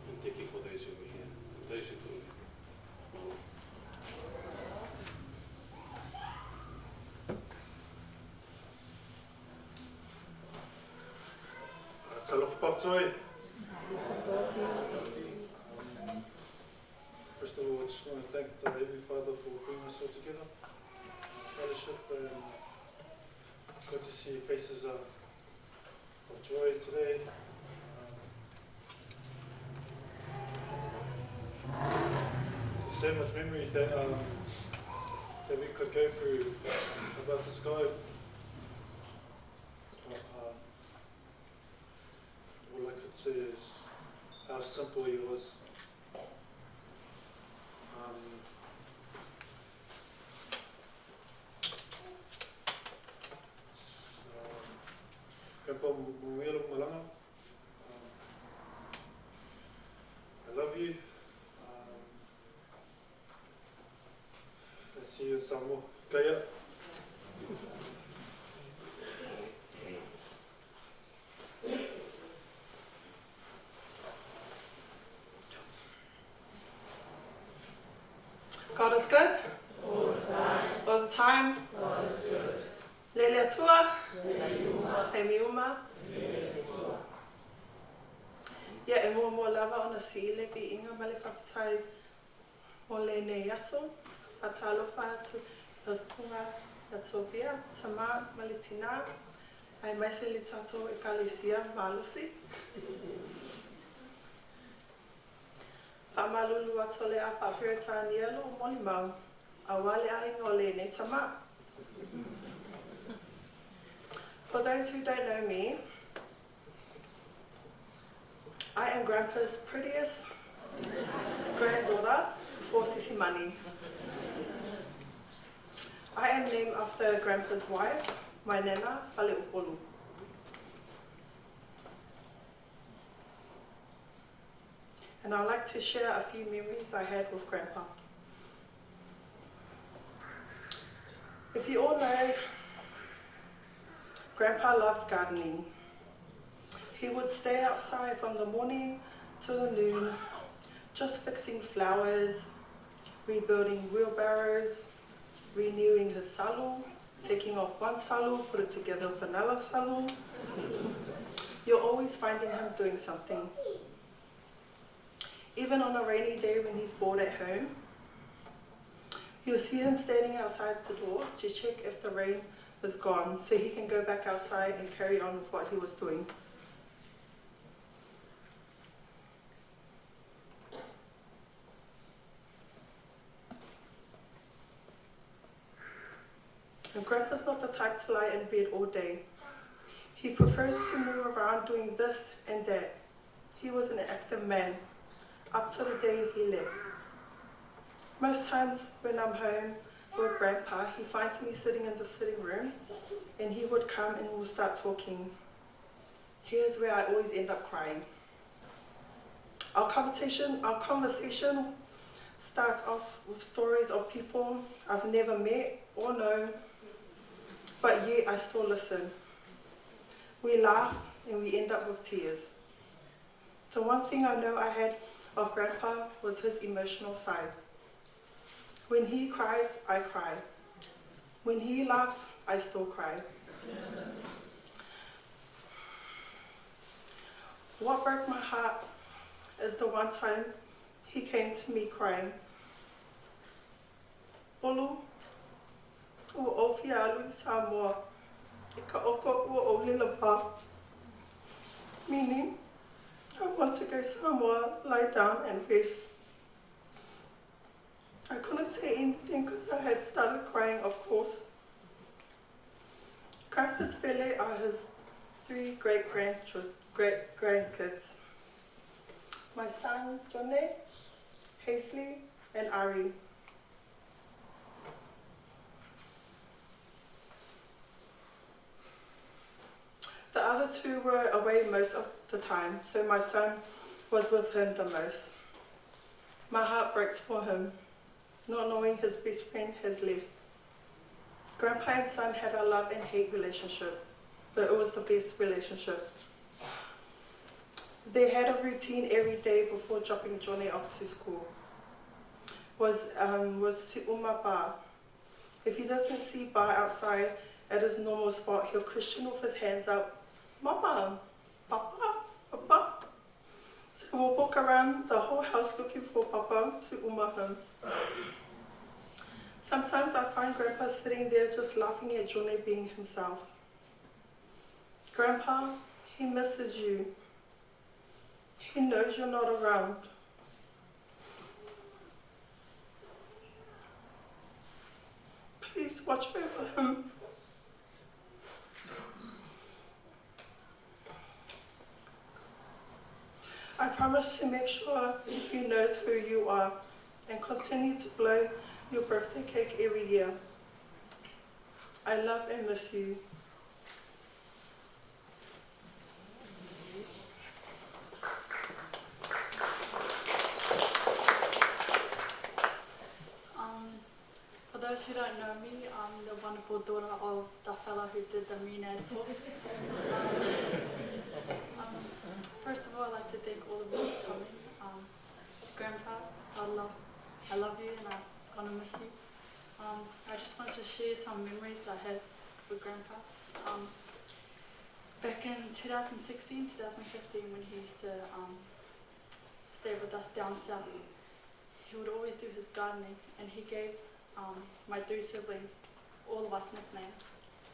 And thank you for those who were here, and those who couldn't. Talofa Papatoi. First First of all, I just want to thank the Heavenly Father for bringing us all together, fellowship, and good to see faces of joy today. There's so much memories that we could go through about this guy. But, all I could say is how simple he was. Grandpa Muelo Malanga, I love you. I see you in Samoa. Kaya. God is good? All the time. All the time? God is good. Lele atua? Te miuma? Ia e mua lava o na sile pi inga male whawhatai o le ne yaso, whatalofa atu na sunga na tovia, tama male tina, ai maise li tato e kalesia malusi. Whamalulu atole a whapirata nielo o moli mau, a wale a inga o le ne tama. For those who don't know me, I am Grandpa's prettiest granddaughter before Sisimani. I am named after Grandpa's wife, my nana, Fale Upolu. And I'd like to share a few memories I had with Grandpa. If you all know, Grandpa loves gardening. He would stay outside from the morning to the noon, just fixing flowers, rebuilding wheelbarrows, renewing his salu, taking off one salu, put it together with another salu. You're always finding him doing something. Even on a rainy day when he's bored at home, you'll see him standing outside the door to check if the rain is gone so he can go back outside and carry on with what he was doing. And Grandpa's not the type to lie in bed all day. He prefers to move around doing this and that. He was an active man, up to the day he left. Most times when I'm home with Grandpa, he finds me sitting in the sitting room and he would come and we'll start talking. Here's where I always end up crying. Our conversation starts off with stories of people I've never met or known, but yet I still listen. We laugh and we end up with tears. The one thing I know I had of Grandpa was his emotional side. When he cries, I cry. When he laughs, I still cry. What broke my heart is the one time he came to me crying. Olu, ua ofi alu I Samoa, I ka oko ua olila pa. Meaning, I want to go Samoa, lie down and rest. I couldn't say anything because I had started crying, of course. Grandpa's Pele are his 3 great-grandkids. My son, Jonne, Hazley, and Ari. The other 2 were away most of the time, so my son was with him the most. My heart breaks for him, not knowing his best friend has left. Grandpa and son had a love and hate relationship, but it was the best relationship. They had a routine every day before dropping Johnny off to school. Was to Uma Ba. If he doesn't see Ba outside at his normal spot, he'll question with his hands up, Mama, Papa, Papa. So we'll walk around the whole house looking for Papa to uma him. Sometimes I find Grandpa sitting there just laughing at Jone being himself. Grandpa, he misses you. He knows you're not around. Please watch over him. I promise to make sure he knows who you are and continue to blow your birthday cake every year. I love and miss you. For those who don't know me, I'm the wonderful daughter of the fella who did the Mina's talk. First of all, I'd like to thank all of you for coming. Grandpa, I love you and I'm gonna miss you. I just want to share some memories I had with Grandpa. Back in 2016, 2015, when he used to stay with us down south, he would always do his gardening, and he gave my 3 siblings, all of us, nicknames.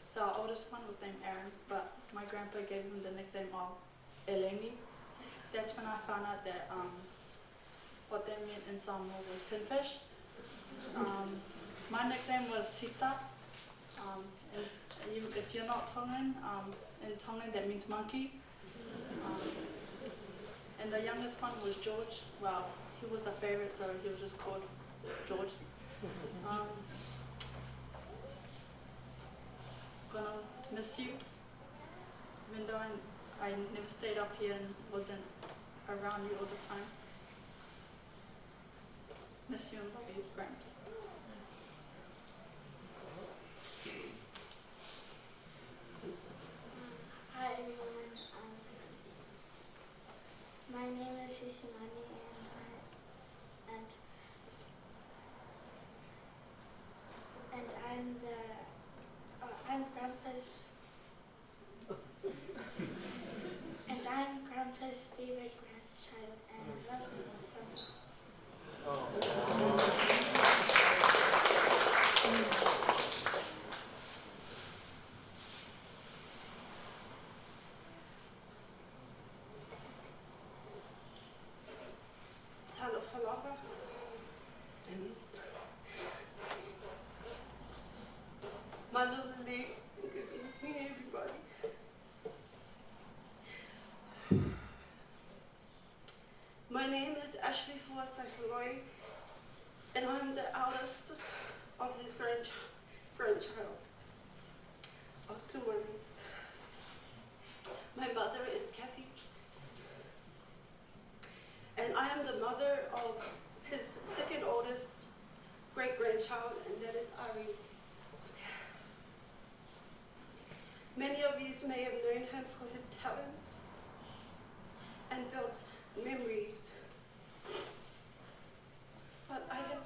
So our oldest one was named Aaron, but my grandpa gave him the nickname of Eleni. That's when I found out that what that meant in Samoa was tin fish. My nickname was Sita. And if you're not Tongan, in Tongan that means monkey. And the youngest one was George. Well, he was the favorite, so he was just called George. Gonna miss you, even though I never stayed up here and wasn't around you all the time. Miss you and love you, Gramps. Hi everyone, my name is SUMANIALI and I'm Grandpa's I'm Grandpa's favorite grandchild, and I love you, Grandpa. Salofalava. And my little leg. Good evening, everybody. My name is Ashley Fuasaifaroi, and I'm the eldest of his grandchild, of Sumani. My mother is Kathy, and I am the mother of his second oldest great-grandchild, and that is Ari. Many of you may have known him for his talents and built memories, but I have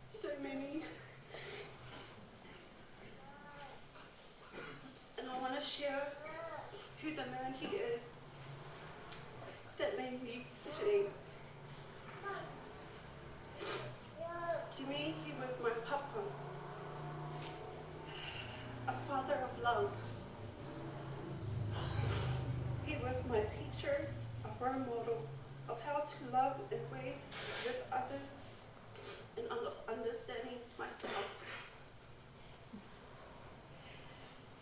so many, and I want to share who the man he is that made me today. To me, he was my papa, a father of love. He was my teacher, a role model of how to love and raise with others and understanding myself.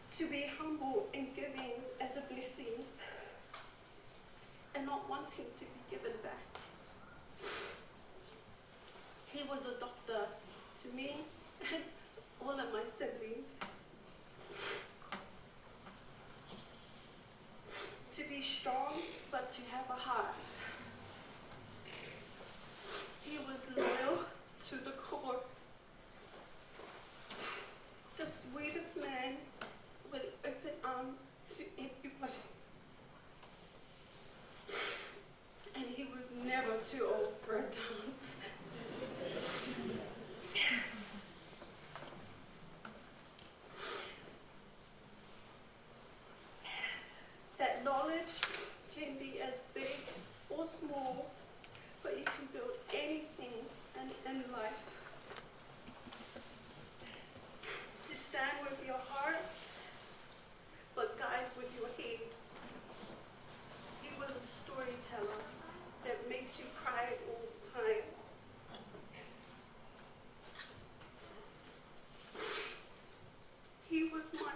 To be humble and giving as a blessing and not wanting to be given back. He was a doctor to me and all of my siblings. To be strong, but to have a heart. He was loyal to the core. The sweetest man with open arms to everybody. And he was never too old for a dance.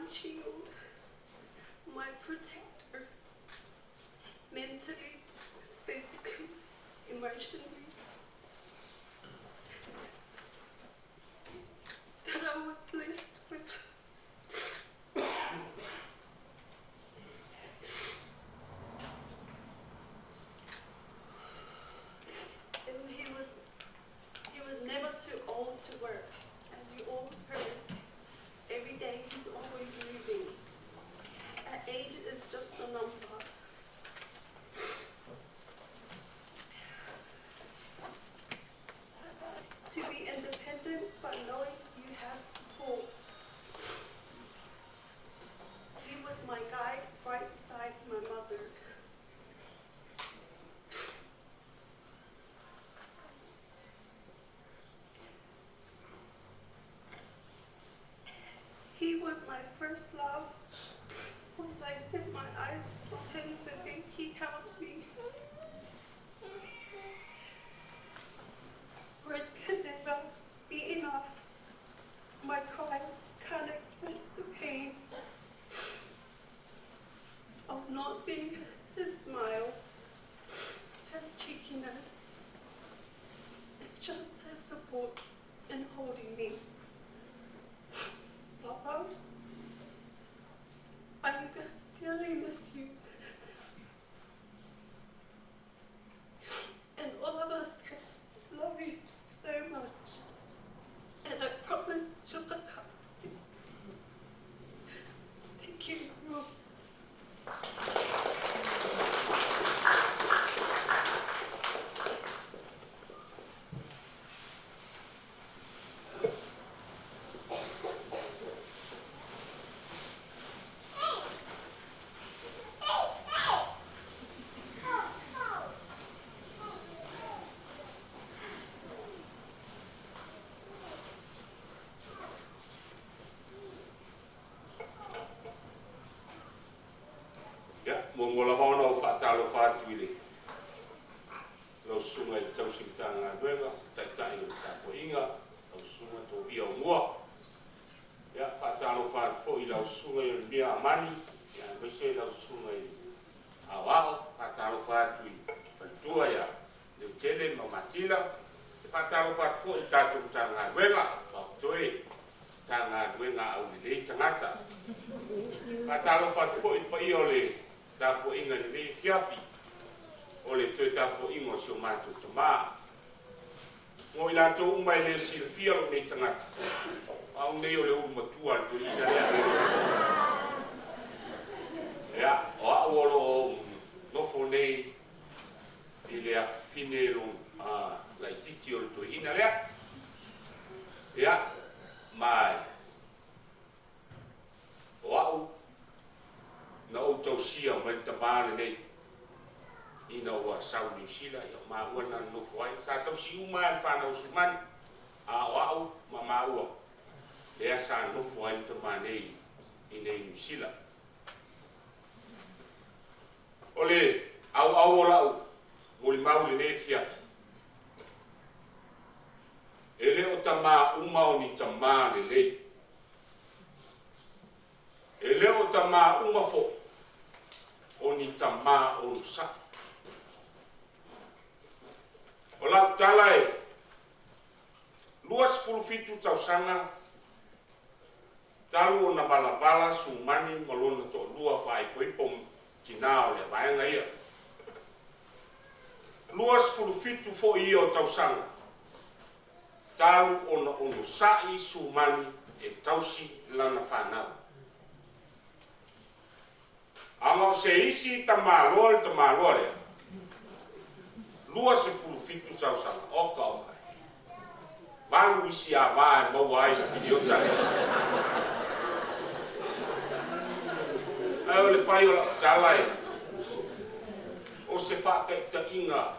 shield, my protector, mentally, physically, emotionally. That I was blessed with. And he was never too old to work, as you all heard. Every day he's always moving. Our age is just a number. To be independent, but knowing you have support. He was my guide right beside my mother. He was my first love. Once I set my eyes on him, the day he held me. Words can never be enough. My cry can't express the pain of not seeing his smile, his cheekiness, and just his support in holding me. Papa, I dearly miss you. And all of us love you so much. And I promise to look after you. Thank you, Mom. Mongola mauna o whaatalo whaatuile. Lau sunga I tausimtanga nuenga, taitai o tapo inga, lau sunga tō via o mua. Ia, whaatalo whaatfo I lau sunga I mia amani, ia mese lau sunga I awao, whaatalo whaatu I whaitua ia, leo tele ma matila. Whaatalo whaatfo I tātou tanga nuenga, whaatoe, tanga nuenga au lelei tangata. Whaatalo whaatfo I pai o le tapo inga ni fiafi o le toe tapo ingo si o mātou tamaa. Ngō I lātou umai le silfia o nei tangata. Au nei o le umatua to ina lea. Ea, o au olo o nofo nei I le afine long lai titi o le to ina lea. Ea, mai. O au na o tausia o mai tamāne nei ina o sau New Zealand I o māua na nofo ai sa tausi uma e whanau sumani a o au ma māua lea sa nofo ai tamāne I nei New Zealand o le au o lau mo le maule nei fiafi e le o tamā uma o ni tamāne lei e le o tamā uma fo o ni tamā o nusa. O lau tala e, luas fulufitu tausanga, talu o na vala sumani malona to lua whaipoipom tina o le vaenga ia. Luas fulufitu fo I o tausanga, talu o na onusai sumani e tausi lana whanau. Anga se isi tamaloa le. Lua se fulufitu sausanga. Oka oka. Malu isi a vae maua ai na idiota le. Ai o le whai o la tala e. O se whata inga.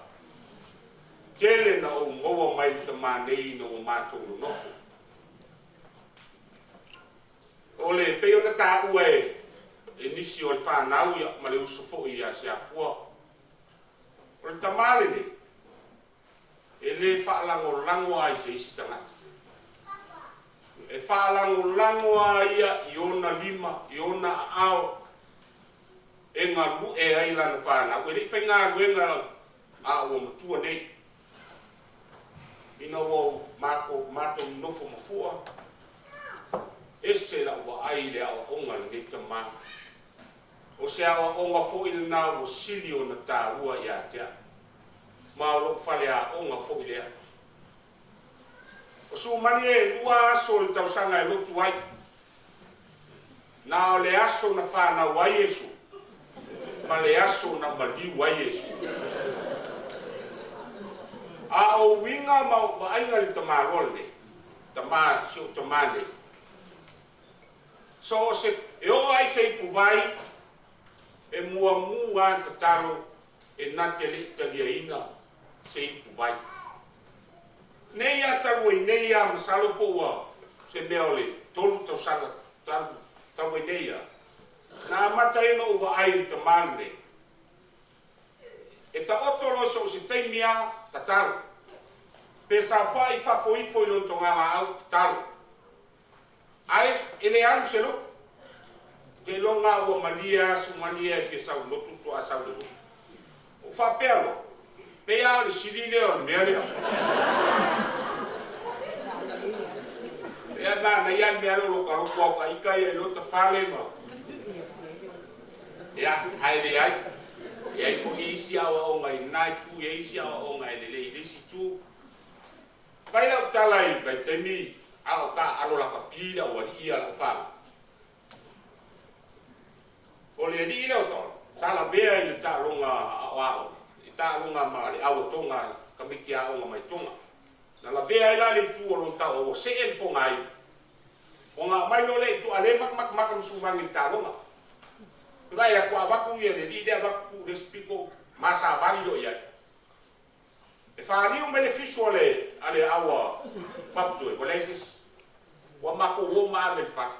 Tele na o maua mai ta manei na o mātou no nofo. O le peo na tā ua e. E nisi o le whanau ia ma le uso fo I a se afua. O le tamale ne. E le whaalango ai se isi tangata. E whaalango ia i ona lima, i ona ao, e ngā lu e ai lana whāna. Koe rei whai ngā ruenga a o matua nei. Ina wau mātou nofo mafua, e se la ua ai le awa onga nei ta mā. O se awa onga fo ili nā o sili o na tā ua i a tea. Ma o lo whale a onga fo ili a. O sumani e ua aso le tausanga e lotu ai. Nā o le aso na whāna wai Yesu. Ma le aso na mali wai Yesu. A o winga ma ainga le tama role. Tama sio tamane. So se e o ai se puvai e mua ta talo e natele taliaina se puvai. Nei a talo i nei a masalo poa se meole tolu tau sanga talo i nei a. Na mata ena uva ai ta mane. E ta otolo so se taimia ta talo. Pesa fai fa foi lo tonga au talo. Ai ele anu se lo. Ke longa o mania sumania e fesa o lotu to asau do. O fa pelo. Pe a le silile o mele. E ba na yan mele lo ka ko ka ika e lo ta fale mo. Ya, ai le ai. E ai fo isia o ngai nai tu e isia o ngai le si tu. Vai la talai vai temi ao ka alo la kapila o ia la fa. O le di le o sala vea i ta longa ao. I ta longa male ao tonga kamiki ao nga mai tonga. Na la vea ila le tu o lo ta o se en ponga ai. O nga mai lo le tu ale mak msuvangi ta longa. Vai a kwa vaku ia le di vaku le spiko masa vali lo ia. E whaariu beneficio ale awa papjoe, ko leisis wa mako wo maamel fa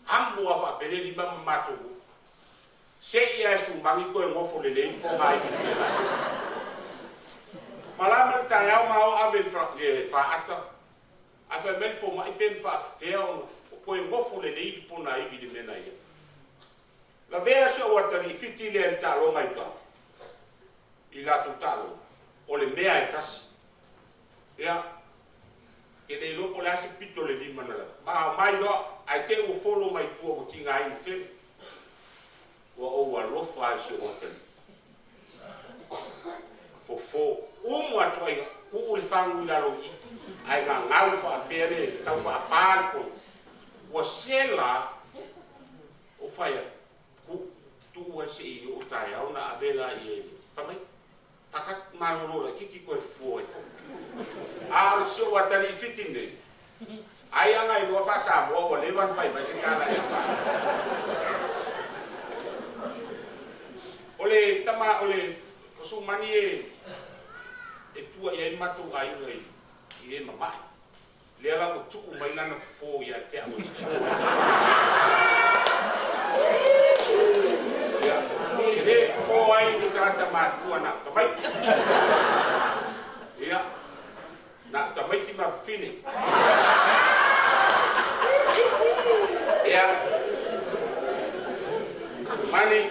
ambo wa pele li mama mato se ia su mangi ko ngofo le le ko ngai ni la malama ta ya ma o avel fa ata a fa mel fo mai pen fa feo ko ngofo le le po na i di mena ia la vera so wa tani fiti le ta lo mai pa ila tu talo o le mea e tasi. Ia, e le lopo le ase pito le lima na la. Ma mai loa, ai te ua folo mai tua o tinga ai te. Ua o alofa ai se o te. Fofo, atu ai, ule whangu lalo i. Ai ngā ngau wha apere, tau wha apare kon. Ua sela, o whaia, tu ai se i o tai au na avela i e. Whamai? Fakat malolo kiki ko fo e fo. A so watali fitine. Ai anga i lo fa sa mo le van fai ba se kala ya pa. Ole tama ole so mani e tua e matu ai ngai. I e mama. Le ala o tu mai na fo ya te a oli. Ele fo ai ni trata matua na tamaiti. Ia. Na tamaiti ma fine. Ia. Sumani.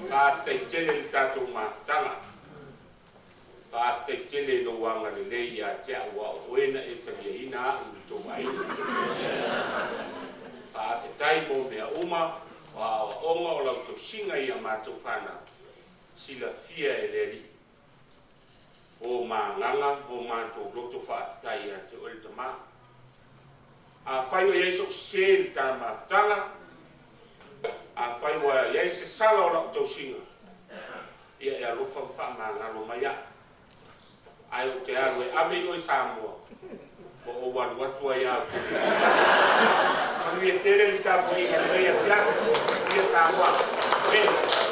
Ka tele tato ma tanga. Ka tele do wanga le ia te wa wena e tali ina u to mai. Ka tai mo me uma wa onga o lau tau singa i a mātou whana sila fia e leri o mā nganga o mātou loto whaafitai a te oel ta mā a whai o ieiso sēri tā mawhtanga a whai o ieiso sala o lau tau singa ia e alofa wha mā ngalo mai a ai o te aru e ame i oi Samoa o wanu watua ia o te Manu e tere li tapo i ngare rei a fiato ia Samoa bene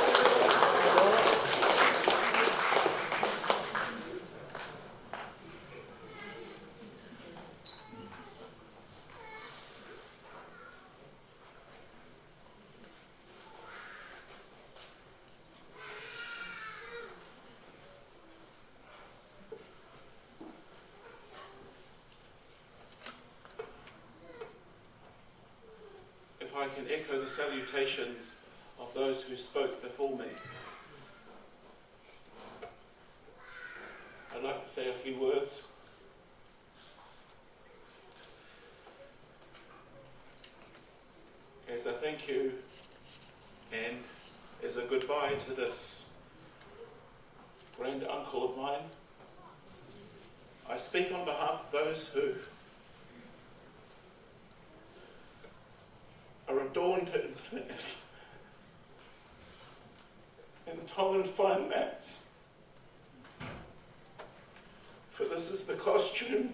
I can echo the salutations of those who spoke before me. I'd like to say a few words. As a thank you and as a goodbye to this grand uncle of mine, I speak on behalf of those who are adorned in Tongan fine mats. For this is the costume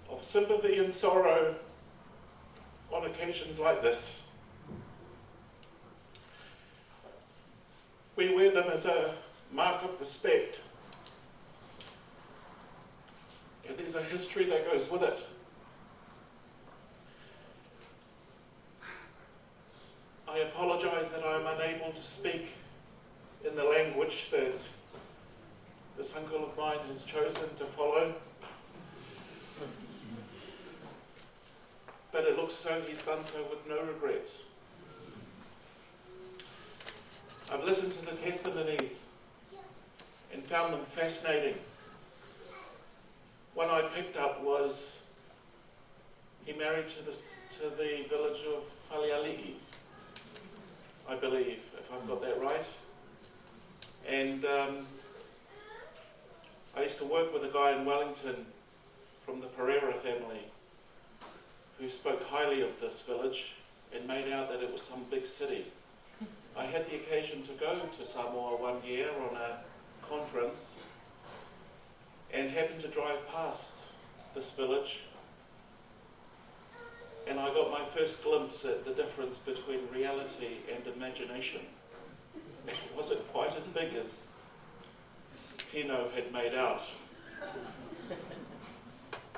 of sympathy and sorrow on occasions like this. We wear them as a mark of respect, and there's a history that goes with it. I apologize that I'm unable to speak in the language that this uncle of mine has chosen to follow, but it looks as though he's done so with no regrets. I've listened to the testimonies and found them fascinating. One I picked up was he married to the village of FAKA'EIKI, I believe, if I've got that right. And I used to work with a guy in Wellington from the Pereira family who spoke highly of this village and made out that it was some big city. I had the occasion to go to Samoa one year on a conference and happened to drive past this village, and I got my first glimpse at the difference between reality and imagination. It wasn't quite as big as Tino had made out.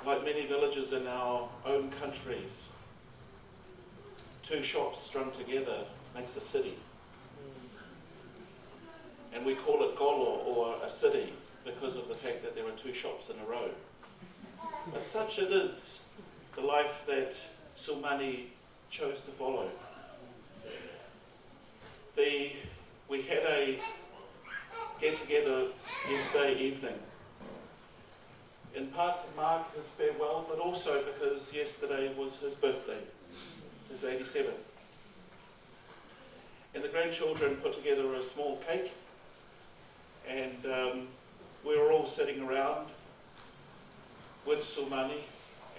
Like many villages in our own countries, two shops strung together makes a city. And we call it golo, or a city, because of the fact that there are two shops in a row. But such it is the life that Sumani chose to follow. We had a get-together yesterday evening, in part to mark his farewell, but also because yesterday was his birthday, his 87th. And the grandchildren put together a small cake, and we were all sitting around with Sumani,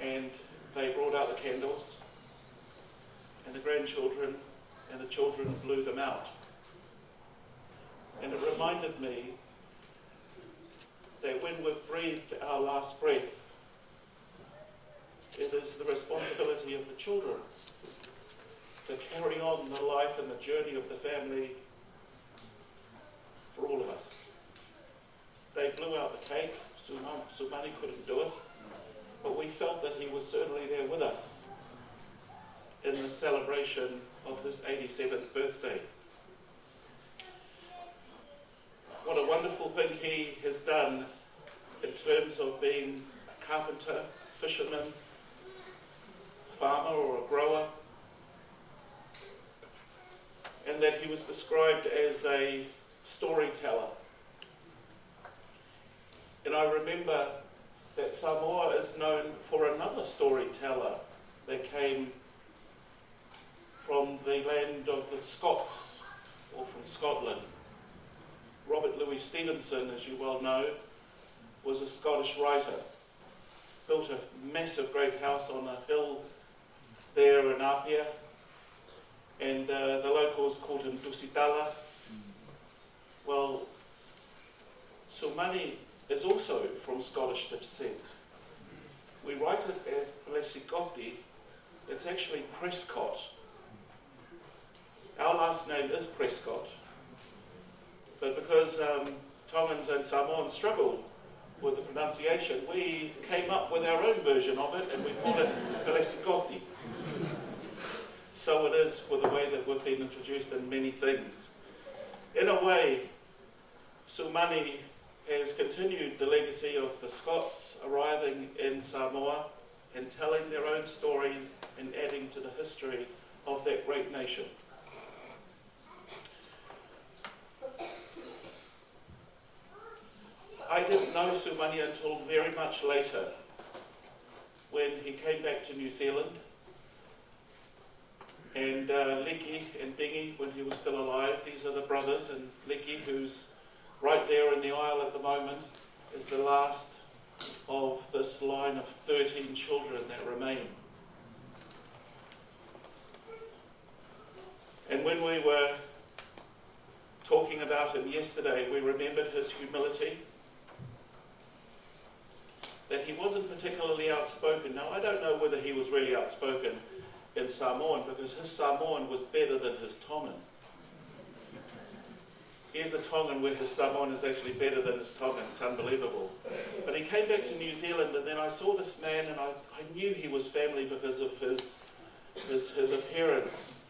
and they brought out the candles, and the grandchildren and the children blew them out. And it reminded me that when we've breathed our last breath, it is the responsibility of the children to carry on the life and the journey of the family for all of us. They blew out the cake. Sumani couldn't do it, but we felt that he was certainly there with us in the celebration of his 87th birthday. What a wonderful thing he has done in terms of being a carpenter, fisherman, farmer or a grower, and that he was described as a storyteller. And I remember that Samoa is known for another storyteller that came from the land of the Scots, or from Scotland. Robert Louis Stevenson, as you well know, was a Scottish writer. Built a massive great house on a hill there in Apia, and the locals called him Dusitala. Well, Sumani is also from Scottish descent. We write it as PRESCOTT. It's actually PRESCOTT. Our last name is Prescott, but because Tongans and Samoans struggled with the pronunciation, we came up with our own version of it and we called it PELESIKOTI. So it is with the way that we've been introduced in many things. In a way, Sumani has continued the legacy of the Scots arriving in Samoa and telling their own stories and adding to the history of that great nation. I didn't know Sumani until very much later, when he came back to New Zealand, and Liki and Dingy, when he was still alive, these are the brothers, and Liki, who's right there in the aisle at the moment, is the last of this line of 13 children that remain. And when we were talking about him yesterday, we remembered his humility, that he wasn't particularly outspoken. Now, I don't know whether he was really outspoken in Samoan, because his Samoan was better than his Tongan. Here's a Tongan where his Samoan is actually better than his Tongan. It's unbelievable. But he came back to New Zealand, and then I saw this man, and I knew he was family because of his appearance.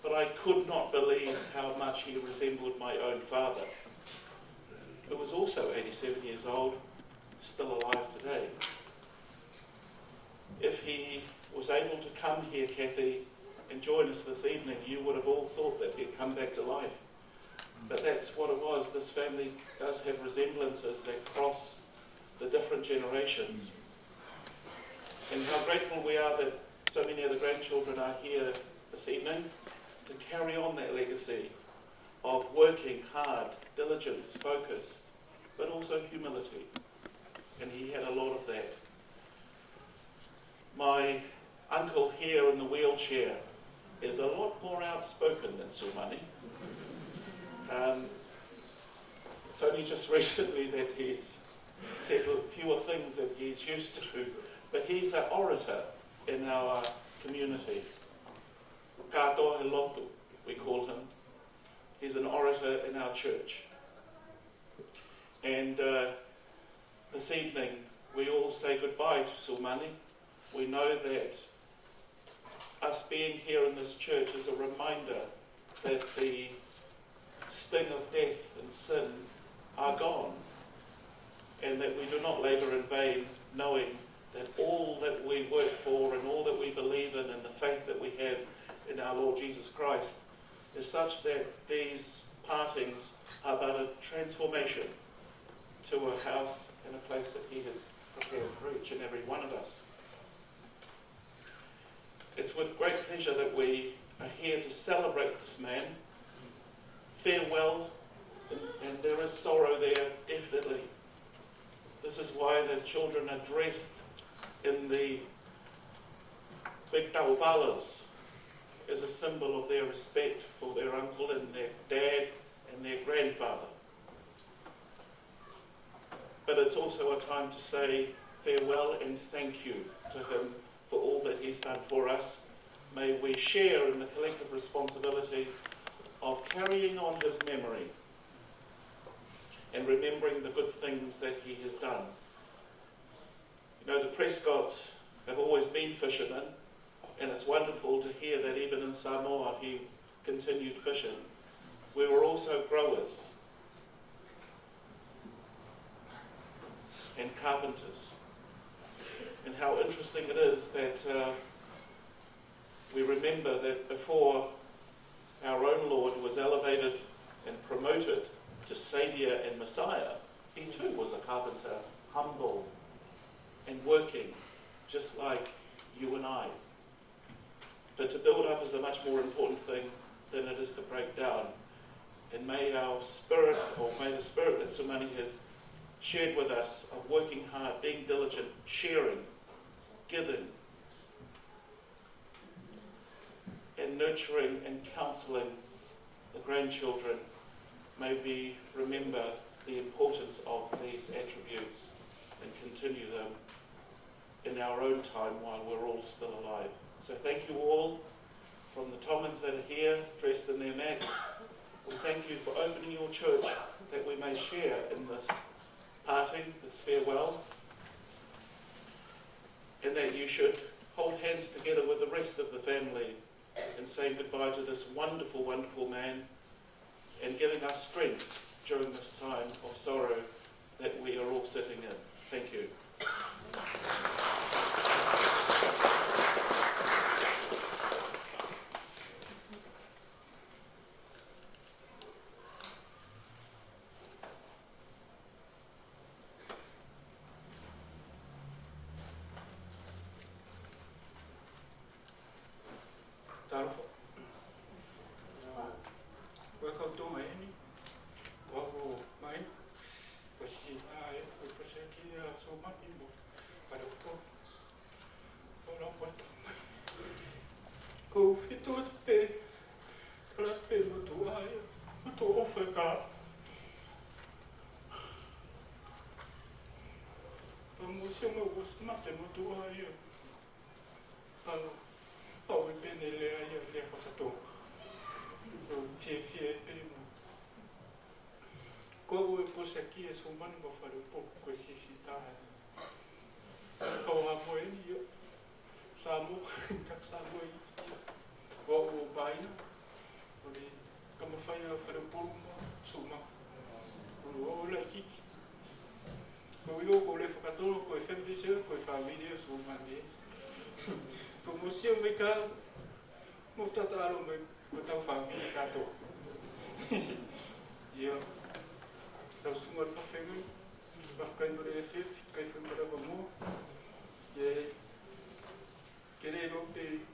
But I could not believe how much he resembled my own father, who was also 87 years old, still alive today. If he was able to come here, Kathy, and join us this evening, you would have all thought that he'd come back to life. But that's what it was. This family does have resemblances that cross the different generations. And how grateful we are that so many of the grandchildren are here this evening to carry on that legacy of working hard, diligence, focus, but also humility. And he had a lot of that. My uncle here in the wheelchair is a lot more outspoken than Sumani. It's only just recently that he's said fewer things than he's used to, but he's an orator in our community. Katoa Lotu, we call him. He's an orator in our church. And this evening, we all say goodbye to Sumani. We know that us being here in this church is a reminder that the sting of death and sin are gone, and that we do not labour in vain, knowing that all that we work for and all that we believe in and the faith that we have in our Lord Jesus Christ is such that these partings are but a transformation to a house and a place that he has prepared for each and every one of us. It's with great pleasure that we are here to celebrate this man. Farewell, and there is sorrow there, definitely. This is why the children are dressed in the big tauvalas as a symbol of their respect for their uncle and their dad and their grandfather. But it's also a time to say farewell and thank you to him for all that he's done for us. May we share in the collective responsibility of carrying on his memory and remembering the good things that he has done. You know, the Prescotts have always been fishermen, and it's wonderful to hear that even in Samoa he continued fishing. We were also growers and carpenters. And how interesting it is that we remember that before our own Lord was elevated and promoted to Saviour and Messiah, he too was a carpenter, humble and working, just like you and I. But to build up is a much more important thing than it is to break down. And may our spirit, or may the spirit that Sumani has shared with us of working hard, being diligent, sharing, giving, and nurturing and counselling the grandchildren, may we remember the importance of these attributes and continue them in our own time while we're all still alive. So thank you all, from the Tongans that are here dressed in their mats. We thank you for opening your church that we may share in this parting, this farewell, and that you should hold hands together with the rest of the family in saying goodbye to this wonderful, wonderful man and giving us strength during this time of sorrow that we are all sitting in. Thank you. sumani mo. Pada po. Wala po tamay. Ko fito pe. Kala pe mo tuaya. Mo to ofeka. Pamusya mo usmate mo tuaya. Pau pe nele aya le fakato. Fie pe mo. Ko e pose aqui e sumani mo fare un po' questi citare. Ko amo io. Samo, tak samo i. O baina. Ori kama fai fare un po' suma. O la kiki. Ko io ko le fakato ko e femdise ko e famiglia sumani. Promotion me ka mo tatalo me ko tau famiglia kato. Io Então, se o senhor for feio, vai ficar em breve, fica em breve amor. E querer não ter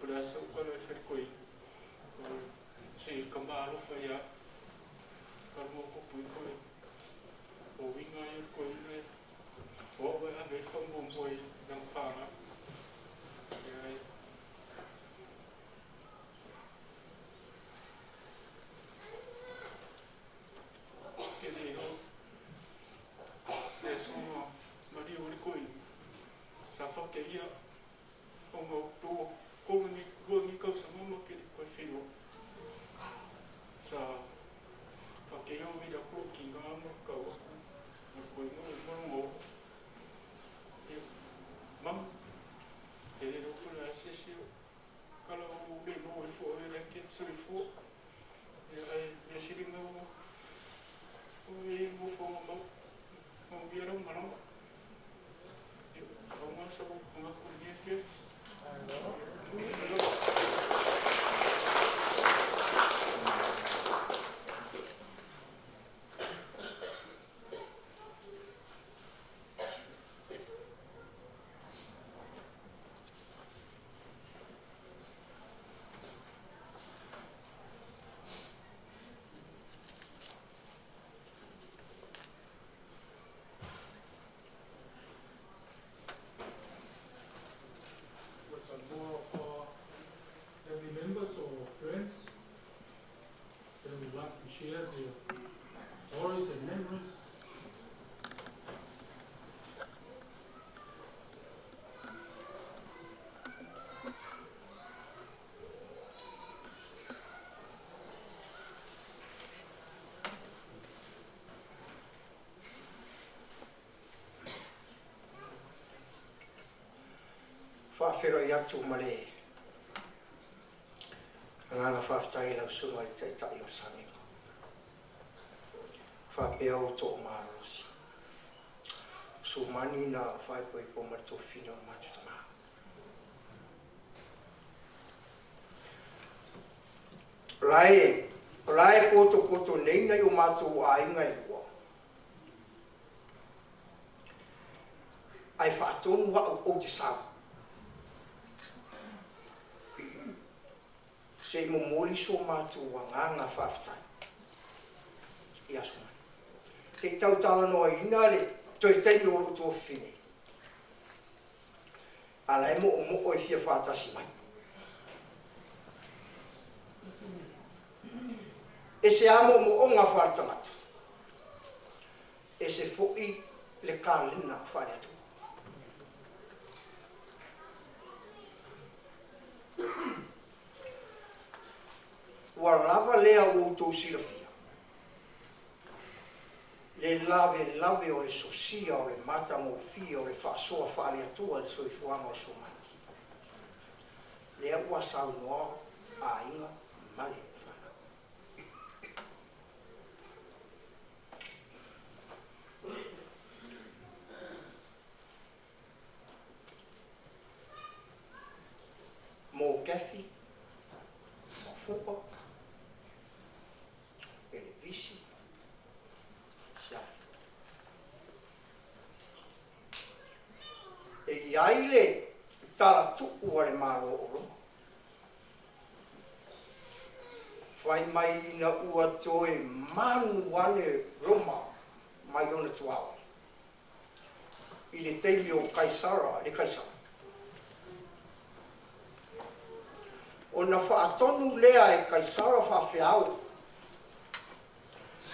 pressa, o cara vai ser coi. Se cambalo foi a, calmo copo foi. O vinho aí coi né, o vai haver fome bom boi não fama. E aí sono Maria Uricoi. Sa fa che io ho tu come mi causa mamma che quel figlio. Sa fa che io mi da pochi mamma cavo. Ma quel non mam e le dopo la sessio cala o le no il fuoco e che so il fuoco e si ringo o mo fuoco mau biar orang malam, orang masuk mengaku dia fief. Share their stories and memories. Whawhero i atu male. Nganga whawhtai lau sunga i tai tai o sangi. Whapea o tō marosi. Sumani na whaipoi po marito whina o matutama. Lai poto nei nei o mātou a inga i ua. Ai whaatonu wa o te sau. Se mo moli so mātou wa nganga whawhtai. Ia sumani. Se tau tala noa ina le toi tei o tō whine. Ala e mo o i fia whātasi mai. E se amo mo o ngā whātangata. E se fo'i le kālina whare atu. Wa lava lea o tō sirafia. Le lave o le sosia o le mata mo fia o le whaasoa whaare atua le soifuanga o somani. Lea ua sau noa a inga male. Mo kefi, mo fupa, ele visi, siafu. E iaile tala tuku wale maro oro. Whai mai ina ua toe manu wane roma mai ona tuawa. i le teimi o Kaisara, le Kaisara. O na whaatonu lea e Kaisara whawhiau.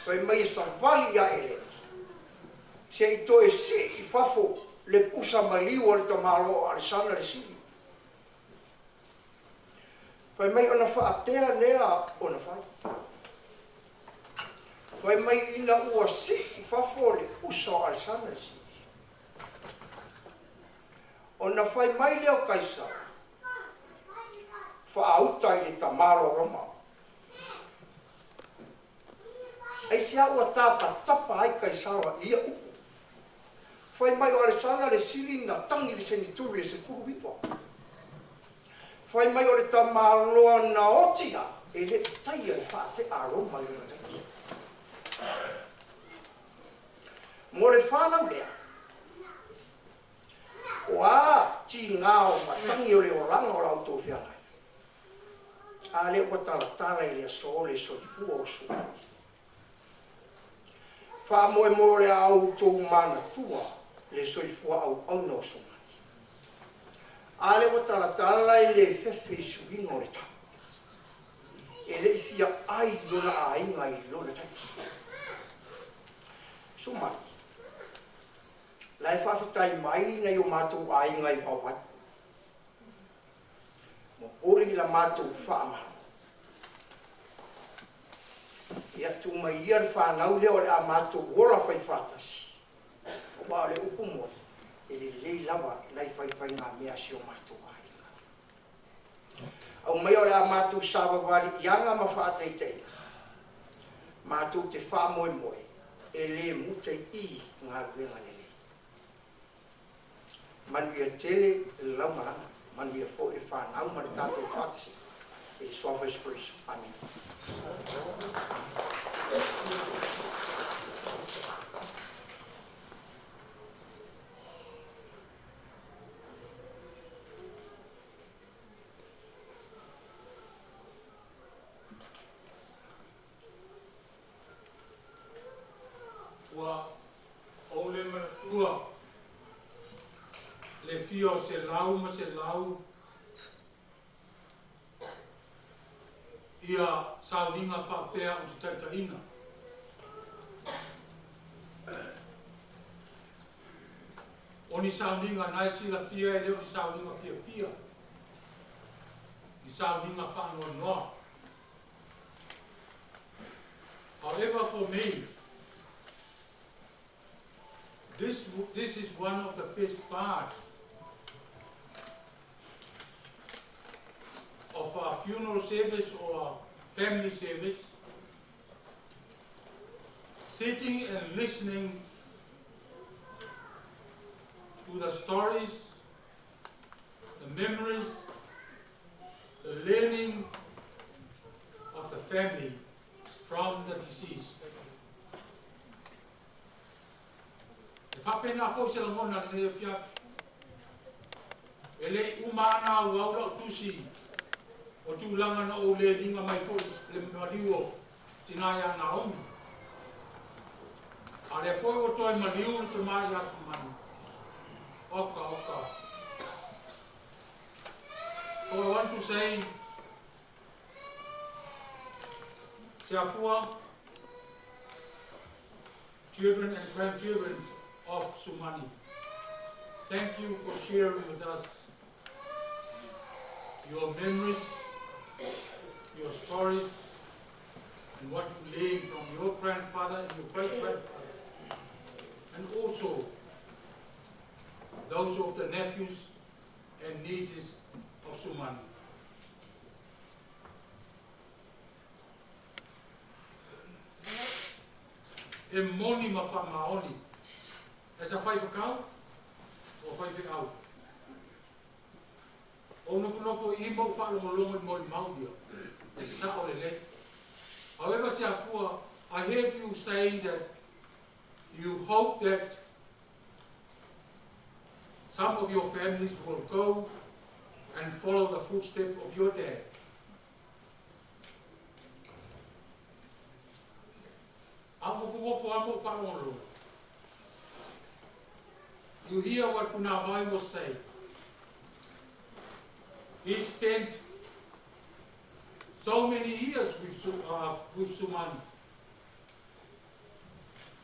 Pai mai savali a ele. Se i toe si i whafo le pusa maliu o le tamalo a le sana le sili. Pai mai ona whaatea lea o na whai. Pai mai ina ua si i whafo le pusa a le sana le sili. O na whai mai leo Kaisara. Whaauta i le tamalo roma. Ai se ua tapa ai Kaisara ia upu. Whai mai o Aresana le sili na tangi le senituri le se kuru wipo. Whai mai o le tamaloa na otia e le taia e whaate aroma le na taia. Mo le whanau lea. O a ti ngao ma tangi o le oranga o lau tō whiangai. A le ua talatala i le so le soifua o sumai. Wha moe mo le au tō mana tua le soifua au no sumai. A le ua talatala i le fefe i suinga o le tau. E le ifia ai lona a inga i lona tai. Sumai. Lai whawhitai mai na i o mātou a inga i pawai. Mo ori la mātou whaamana. Ia tu mai ia le whanau leo le a mātou wola whai whātasi. O wā le upu mori, e le lei lawa nei whai ngā mea si o mātou a inga. Au mai o le a mātou sawa wari ianga ma whāteitei. Mātou te wha moe moe, e le mute I ngā ruenga le lei. Manuia tele le lau maranga. Manuia fo e whanau ma le tātou whātasi. E sofa espresso. Amen. Ua o le manatua le fio se lau ma se lau ia sauninga whapea o te taitaina. O ni sauninga nai sila fia e leo ni sauninga fia fia. Ni sauninga whanua noa. However, for me, this is one of the best parts of a funeral service or family service, sitting and listening to the stories, the memories, the learning of the family from the deceased. Whapena ko se ngona le fia ele umana wa tusi o tu langa na o le dinga mai fo le mariu tinaya na on ale fo o toi mariu to mai ya sumani oka so I want to say Siafua, children and grandchildren of Sumani, thank you for sharing with us your memories, your stories, and what you learned from your grandfather and your great-grandfather, and also those of the nephews and nieces of Sumani. E moni ma wha maoni. E sa whai whakau o whai whiau. O nofo I mau whalongolongo I maudia. E sa o le le. However, Siafua, I heard you saying that you hope that some of your families will go and follow the footsteps of your dad. You hear what Punahai was saying. He spent so many years with Sumani.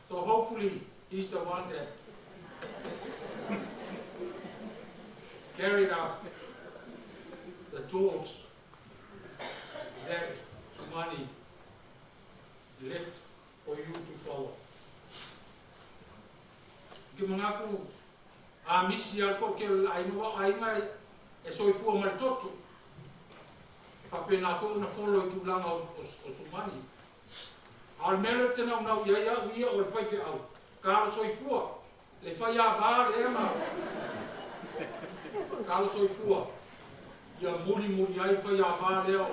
So hopefully he's the one that carried out the torch that Sumani left for you to follow. Gimangaku a misi al ko ke ai no ai mai e soifua mal toto. Fa pena fo na follow tu langa o Sumani. Al mele tena una ia ia o fai fe au. Ka soifua le fai a ba le ma. Ka soifua ia muri ai fai a ba le o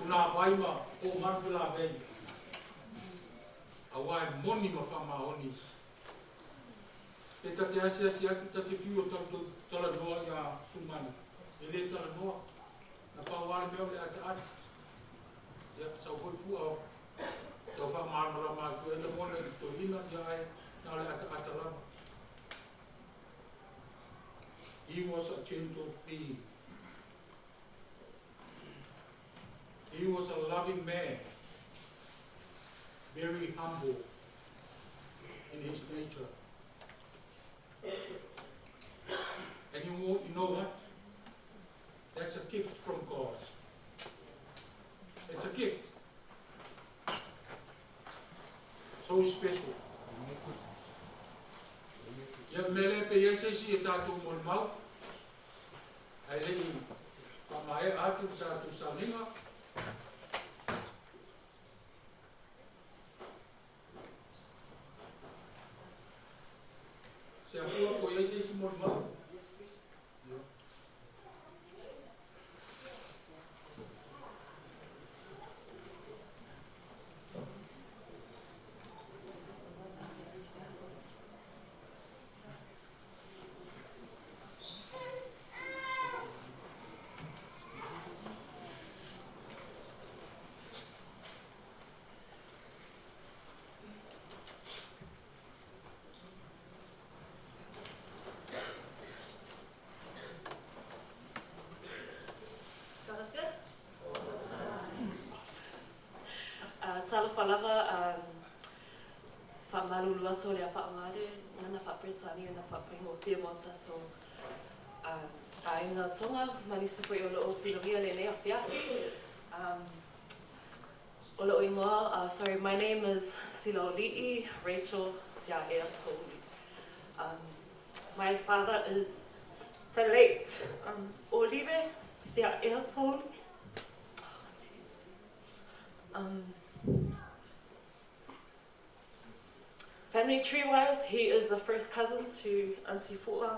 una vaima o manfela veni. Awai moni ma fa ma oni. E tate asia ki tate fiu o tala noa ia Sumani. E le tala noa. Na pawale meo le ate ate. Ia sa hoi fua o. Tau wha maamara maa tu e le mone i to ina ia ai. Nā le ate ate lama. He was a gentle being. He was a loving man. Very humble in his nature. And you know what? That's a gift from God. It's a gift. So special. Ia mele pe yese si e tātou mon mau. Ai lei pamae atu tātou salinga. Se afua ko yese si mon mau. Tala whalawa, whamalulu ato lea whaangare, ngana whapretani ngana whapingo whia mota, so a inga tonga, mani supo i olo o whilongia le nea whiafi. Olo o ingoa, sorry, my name is Siloli'i Rachel Sia'ea Toli. My father is the late Olive Sia'ea Toli. Family tree-wise, he is the first cousin to Auntie Fua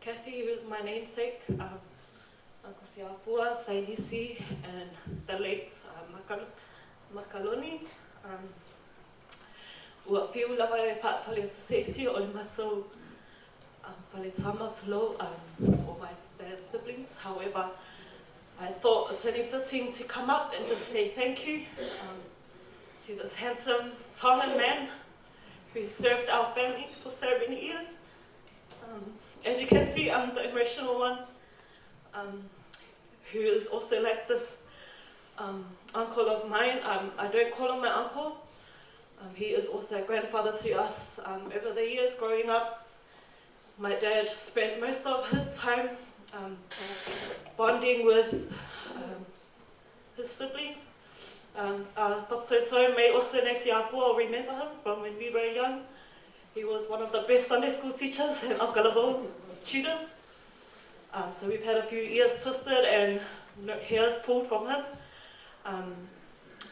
Kathy, who is my namesake, Uncle Sia'afua, Sainisi, and the late Makaloni. Ua whiu lawa e whaatali atu seisi o le matou whaletama tulo or my dad's siblings. However, I thought it's only fitting to come up and just say thank you to this handsome Tongan man who served our family for so many years. As you can see, I'm the emotional one, who is also like this uncle of mine. I don't call him my uncle. He is also a grandfather to us. Over the years growing up, my dad spent most of his time bonding with his siblings. PAPATOETOE may also will remember him from when we were young. He was one of the best Sunday school teachers and AUCKLAND tutors. So we've had a few ears twisted and hairs pulled from him.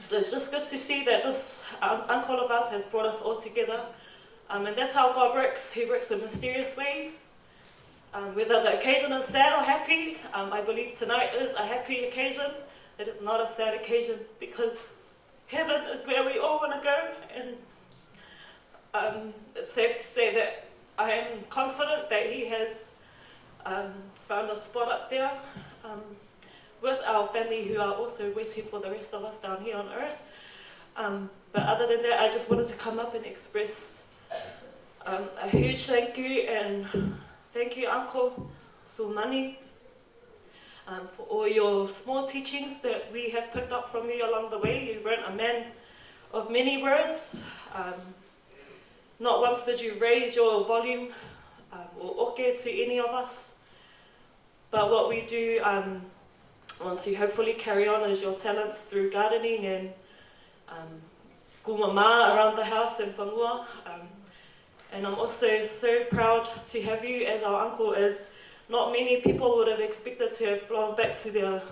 So it's just good to see that this uncle of ours has brought us all together. And that's how God works. He works in mysterious ways. Whether the occasion is sad or happy, I believe tonight is a happy occasion. It is not a sad occasion because heaven is where we all want to go. And it's safe to say that I am confident that he has found a spot up there with our family who are also waiting for the rest of us down here on earth. But other than that, I just wanted to come up and express A huge thank you, and thank you, Uncle Sumani, for all your small teachings that we have picked up from you along the way. You weren't a man of many words. Not once did you raise your volume or oke to any of us. But what we do want to hopefully carry on is your talents through gardening and kumama around the house and whangua. And I'm also so proud to have you as our uncle, as not many people would have expected to have flown back to their,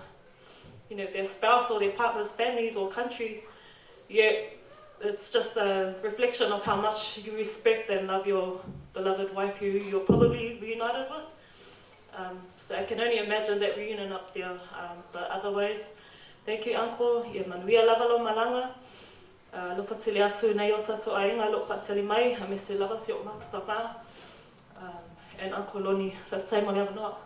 their spouse or their partner's families or country. Yet it's just a reflection of how much you respect and love your beloved wife who you're probably reunited with. So I can only imagine that reunion up there. But otherwise, thank you, Uncle. Ia manuia lava lo malanga. Lo fatili atu nei o tato ainga, lo fatili mai, a me se lava si o matutapa. And Uncle Loni, fatai mo leva noa.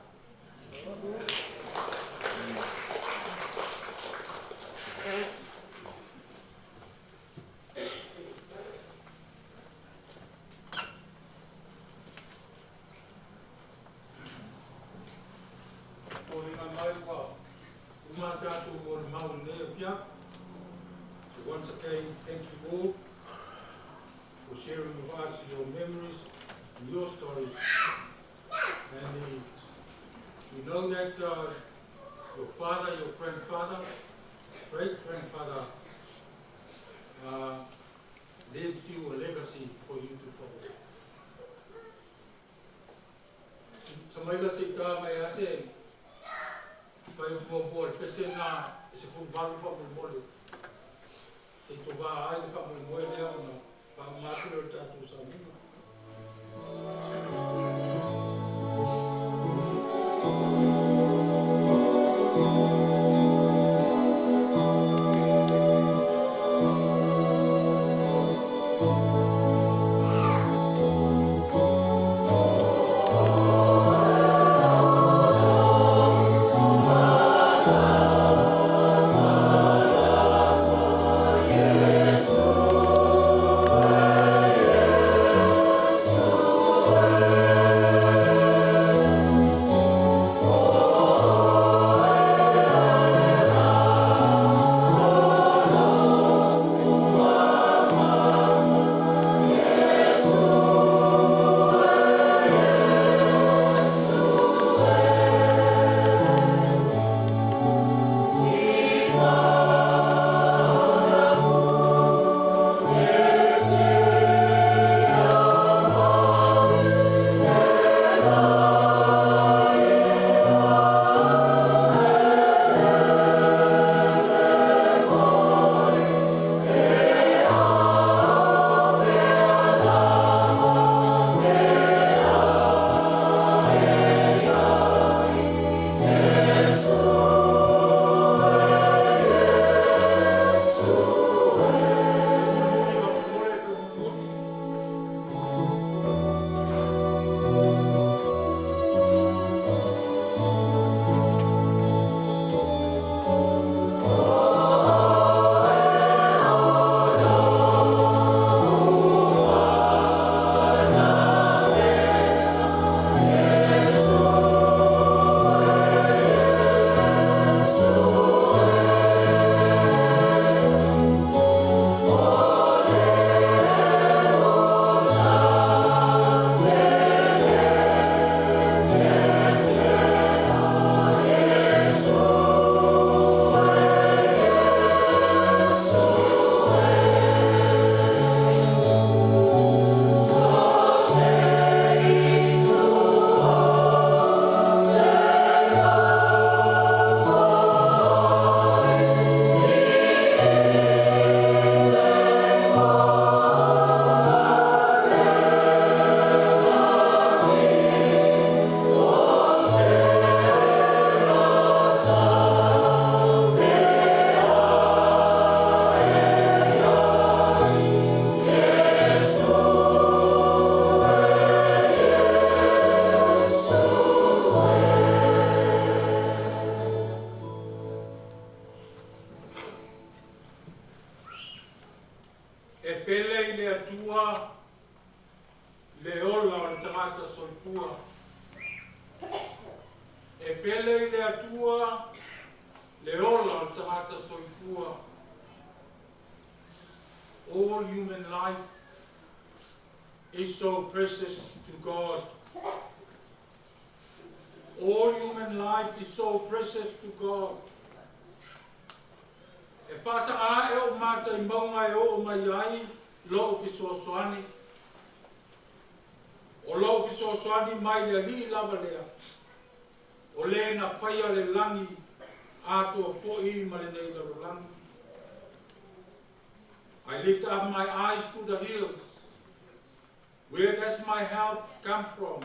Once again, thank you all for sharing with us your memories and your stories. And we know that your father, your grandfather, great-grandfather leaves you a legacy for you to follow. Samaila sita mai ase, fai mo bol pese na se fu balu fa mo bol. Se to va ai fa mo mo le ona fa ma tu le tatu sa mo. Yes. pele le atua, le ola o tangata soifua. All human life is so precious to God. All human life is so precious to God. E whasa a e o mata I maunga e o mai ai, lo fisosoani. O lo fisosoani mai le li lava lea. O le na whaia le langi ato fo'i ma le nei laro langi. I lift up my eyes to the hills. Where does my help come from?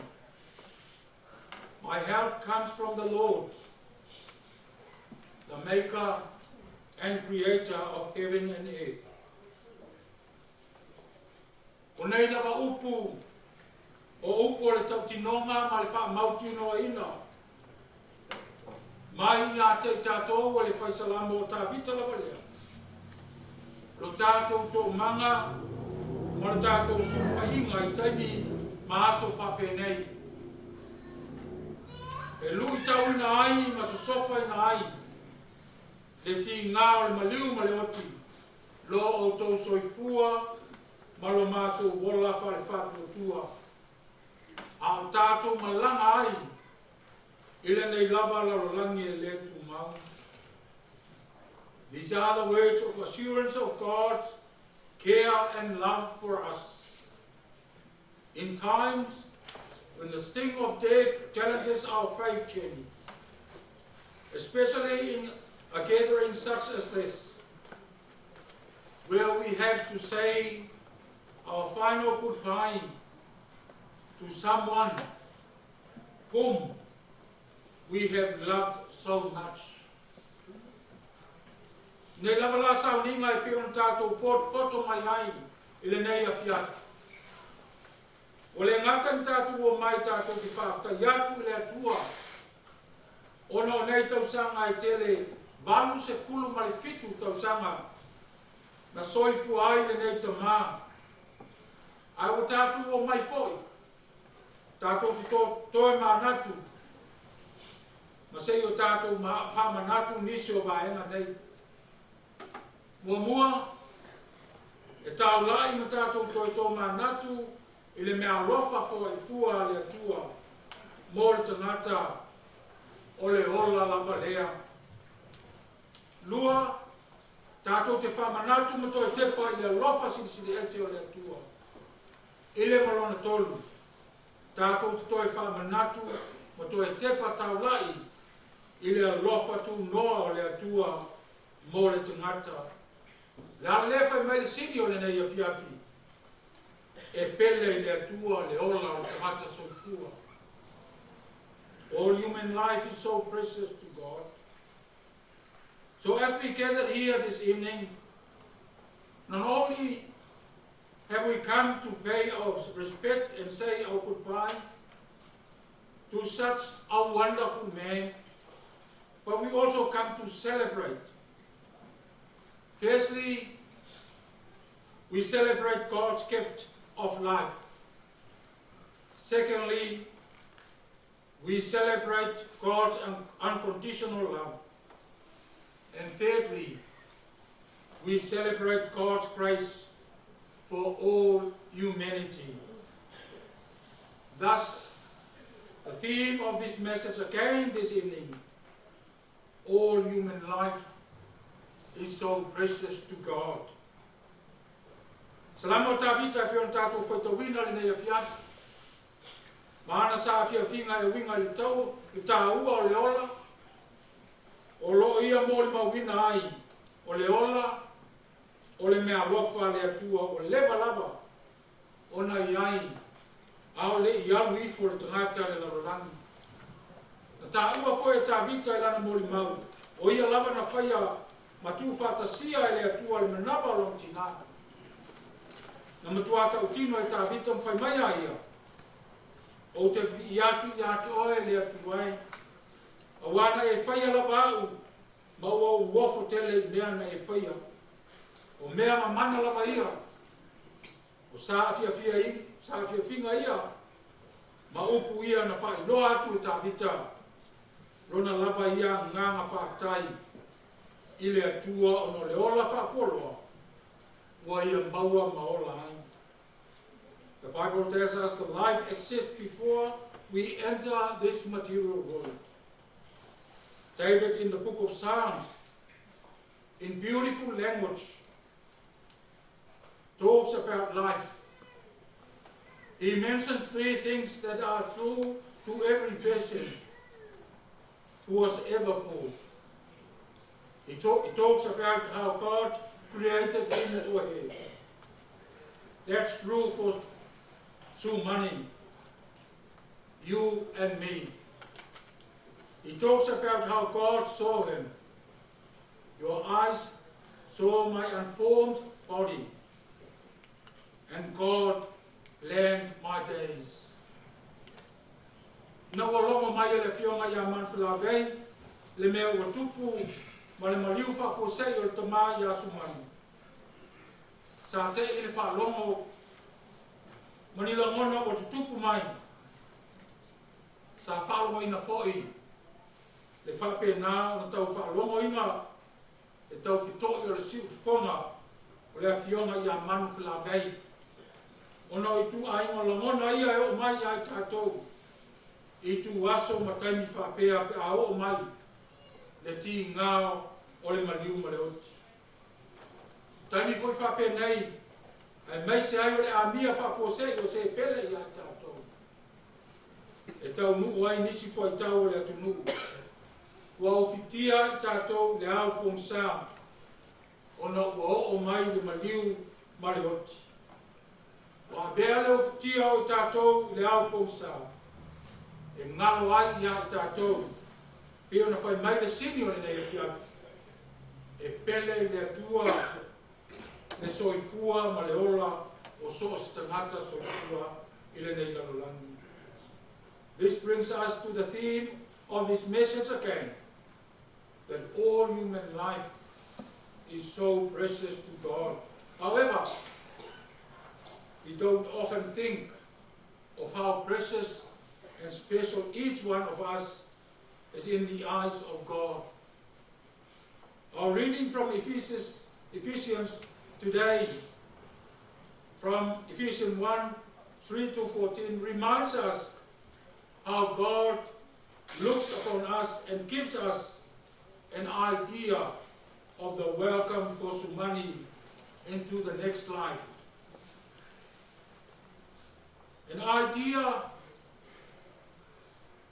My help comes from the Lord, the maker and creator of heaven and earth. O nei lava upu, o upu le tautinonga ma le wha mautino ina. Mai ngā te tātou o le whaisalamo o tā vita lava lea. Lo tātou tō manga, ma le tātou supa inga I taimi ma aso whape nei. E lui tau ina ai, ma so sofa ina ai. Le ti ngā o le maliu ma le oti. Lo o tō soifua, ma lo mātou wola whare whapotua. A o tātou ma langa ai. Ile nei lava la rolangi e le tu mau. These are the words of assurance of God's care and love for us. In times when the sting of death challenges our faith journey, especially in a gathering such as this, where we have to say our final goodbye to someone whom we have loved so much. Nei lava la sauninga e pion tātou poto mai ai, ile nei a fiat. O le ngata tātou o mai tātou ti whafta, iatu le atua. Ono nei tausanga e tele, valu se fulu ma le fitu tausanga, na soifu ai le nei ta mā. Ai o tātou o mai foi, tātou ti toe manatu, ma sei o tātou whamanatu nisi o vaenga nei. Mua e tau lai ma tātou toi tō manatu I le mea lofa fo I fua le atua mo le tangata o le ola lava lea. Lua, tātou te whamanatu ma toi tepa I le lofa sisi ese o le atua. I le malona tolu, tātou te toi whamanatu ma toi tepa tau lai I le lofa tu noa o le atua mo le tangata. La lefa mai le sini o le nei a fiafi. E pele le atua le ola o tangata soifua. All human life is so precious to God. So as we gather here this evening, not only have we come to pay our respect and say our goodbye to such a wonderful man, but we also come to celebrate. Firstly, we celebrate God's gift of life. Secondly, we celebrate God's unconditional love. And thirdly, we celebrate God's grace for all humanity. Thus, the theme of this message again this evening, all human life is so precious to God. Salamo tavita pion tato whaitawina le nei a fiat. Mahana sa fia finga e winga le tau, le tāua o le ola. O lo ia mōli mawina ai, o le ola, o le mea lofa le atua, o leva lava. Ona I ai, au le I alu ifo le tangata le larolangi. Na tāua fo e tavita e lana mōli mau. O ia lava na whaia matu whatasia e le atua le manava long tina. Na matuata utino e tavita mwhai mai aia. O te iatu oe le atua ai. Awana e whaia lava au, ma ua uofo tele I mea na e whaia. O mea ma mana lava ia. O saa fia finga ia. Ma upu ia na whai loa atu e tavita. Rona lava ia nganga whaatai i le atua o no le ola whaafoloa wa ia maua maola ai. The Bible tells us that life exists before we enter this material world. David in the book of Psalms, in beautiful language, talks about life. He mentions three things that are true to every person who was ever born. He talks about how God created him or her. That's true for Sumani, you and me. He talks about how God saw him. Your eyes saw my unformed body, and God planned my days. Na walongo mai le fionga ia manflavei, le mea wa tupu, ma le maliu whafosei o le tama ia Sumani. Sa te i le whalongo, manila ngona o tutupu mai. Sa whalongo ina foi, le whape nā o tau whalongo ina, le tau fitoi o le siu fonga, o le fionga ia manflavei. Ona i tu ainga langona ia e o mai ai tātou. I tu aso mataimi whapea pe a o mai. Le ti ngāo o le maliu ma le oti. Taimi foi whapea nei. Ai mai se ai o le amia whafosei o se pele i ai tātou. E tau nuu ai nisi foi tau o le atu nuu. Ua o fitia i tātou le au pongsa. Ona ua o mai le maliu ma le oti. Wa bea le ufitia o tātou le au pongsa. E ngalo ai ia tātou. Pio na whai mai le sini o le nei fiapi. E pele le atua, le soifua ma le ola o so se tangata soifua i le nei lalolangi. This brings us to the theme of this message again. That all human life is so precious to God. However, we don't often think of how precious and special each one of us is in the eyes of God. Our reading from Ephesians today, from Ephesians 1, 3-14, reminds us how God looks upon us and gives us an idea of the welcome for Sumani into the next life. An idea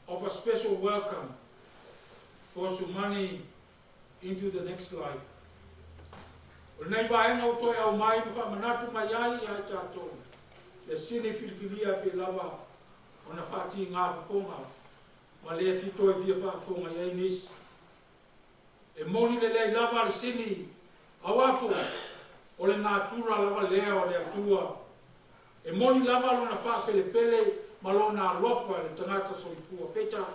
of a special welcome for Sumani into the next life. Nei vaenga o toi au mai ni whamanatu mai ai ai tātou. Le sine filifilia pe lava o na whati ngā whafonga. Ma le fitoi via whafonga iai nis. E moni le lei lava le sini awafo o le nātura lava lea o le atua. E moni lava lo na whapele pele malona alofa le tangata soipua peta.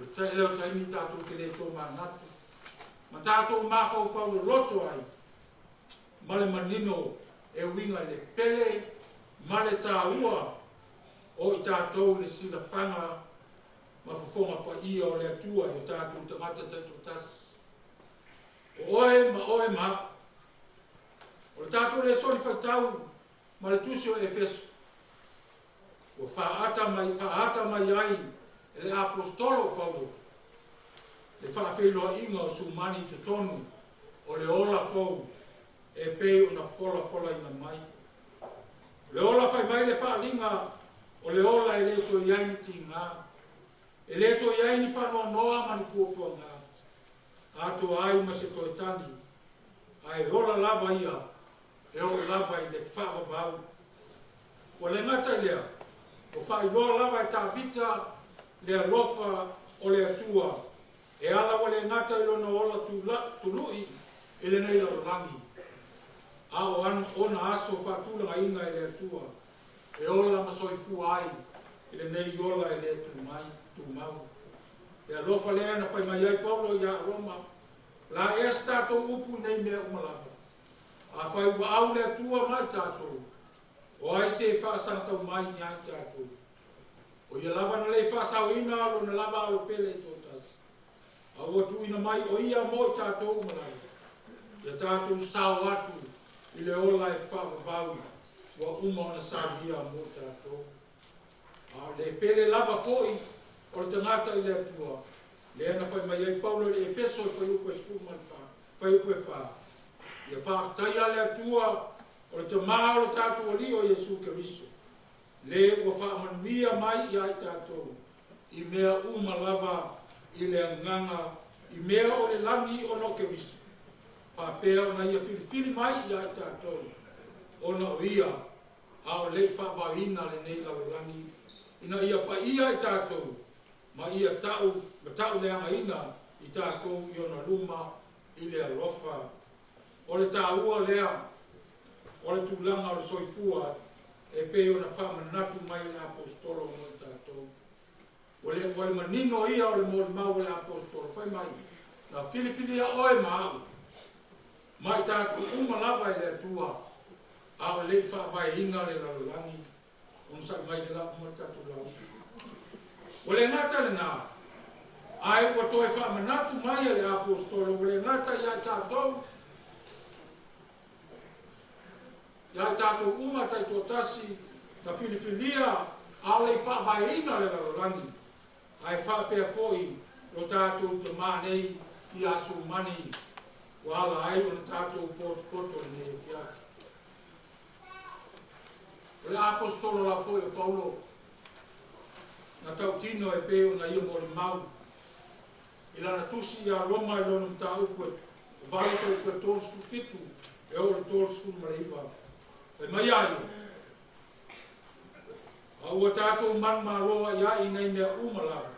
O te leo taimi tātou ke le tō mānatu. Ma tātou māwhau whau roto ai. Ma le manino e winga le pele, ma le tāua o i tātou le sila whanga ma whafonga pa ia o le atua i o tātou tangata taito tas. O oe ma. O le tātou le soni whaitau ma le tusi o Efeso. O whaata mai ai e le apostolo Paulo. Le whaafeiloa inga o Sumani te tonu o le ola fau e pei o na fola ina mai. Le ola fai mai le whaalinga o le ola e leto iai ti ngā. E leto iai ni whanoa noa mani puapua ngā. Ato ai ma se toitani. Ai ola lava ia e o lava i le whaavavau. O le ngata lea. O whailoa lava e tāpita le alofa o le atua. E ala wale ngata i lona ola tului i le nei larolangi. A o ona aso whatulanga inga i le atua. E ola masoifu ai i le nei ola i le tūmau. E alofa lea na whai mai ai Paulo i a Roma. La e stato upu nei mea umalava. A whai ua au le atua mai tātou. O ai se whaasatau mai i ai tātou. O ia lava na lei whaasau ina alo na lava alo pele i tōtas. Aua tu ina mai o ia mo i tātou malai. Ia tātou sao atu i le ola e whakavau wa uma ona sāwia mo tātou. Le pele lava foi o le tangata i le atua. Le ana whai mai ai Paulo le Efeso i whai upe sfumalpa, whai upe wha. Ia whakatai a le atua o le tamaa o le tātou o lio Jesu Keriso. Le ua whaamanuia mai i ai tātou i mea uma lava i le nganga i mea o le langi o no Keriso. Whapea o na ia whiriwhiri mai i ai tātou o na o ia a o le whapaina le nei lau langi. Ina ia pa ia i tātou ma ia tau le anga i tātou i ona luma i le alofa. O le tāua lea, o le tūlanga o le soifua e pe o na whamanatu mai le apostolo mo i tātou. O le manino ia o le mori mau le apostolo, whai mai, na whiliwhilia oe mau. Mai tātou lava i le atua, a o le whaavai inga le lalulangi, on sa mai le lau mo i tātou lau. O le ngata le ngā, ai ua toe whaamanatu mai le apostolo, o le ngata i ai tātou, ia tātou uma tai tō tasi na whiliwhilia a le whaavaina le lalulangi. Ai whaapea foi lo tātou te mānei i asu mani wa ala ai o le tātou poto nei kia. O le apostolo la foi o Paulo na tau tino e peo na ia mo le mau. I lana tusi i a Roma i lonu ta ukwe o vale ko ukwe tōsu fitu e o le tōsu mariwa. E mai ai, a ua tātou manma loa ia i nei mea umalawa.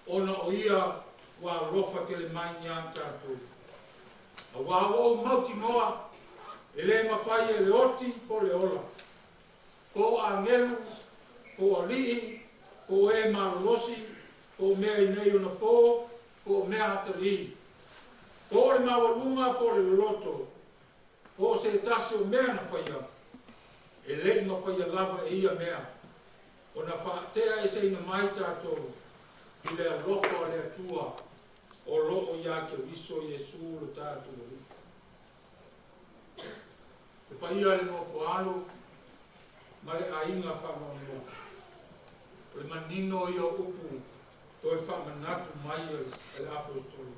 Ona o ia wa rofa te le mai ni tātou. A wā o mauti noa, e le mawhai e le oti po le ola. Ko a ngelu, ko a lii, ko e marolosi, ko mea i nei ona pō, ko mea atari. Ko le mawalunga po le loto. O se tasi o mea na whaia, e lei ma whaia lava e ia mea, o na whaatea e se ina mai tātou, i le alofa le atua, o loo ia ke wiso Jesu le tātou. E paia le no whaalo, ma le ainga whanonua. O le manino i o upu, toi whamanatu mai e apostolo.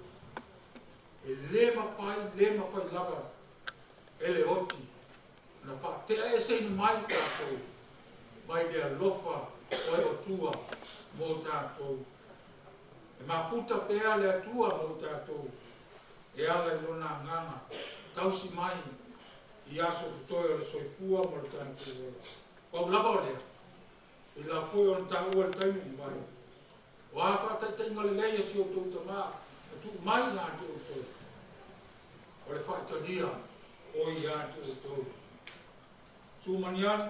E le ma whai lava, ele oti na whaatea e se mai tātou mai le alofa o e o tua mō tātou. E mafuta pēa le atua mō tātou e ala i lona nganga tausi mai i aso tutoe o le soifua mō le tātou. Pau lava o lea, i la fui o le tāua le taimu mai. O a whaataitinga le leia si o tōta mā, e tu mai ngā tōtou. O le whaitania, o i atu o tō. Sumanian,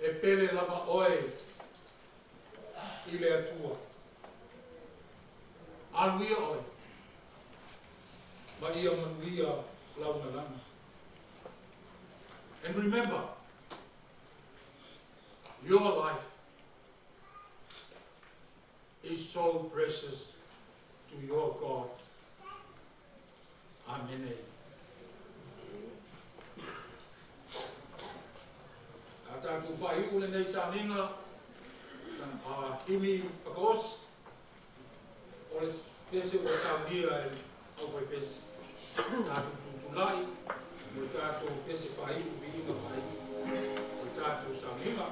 e pele lava oe i le atua. Aluia oe. Ma ia manuia launalanga. And remember, your life is so precious to your God. Amen. A tātou whai ule nei tāninga, a imi whakaos, o le pese o tāunia e au wai pese. Tātou tūtulai, o tātou pese whai u vi inga whai, o tātou tāninga.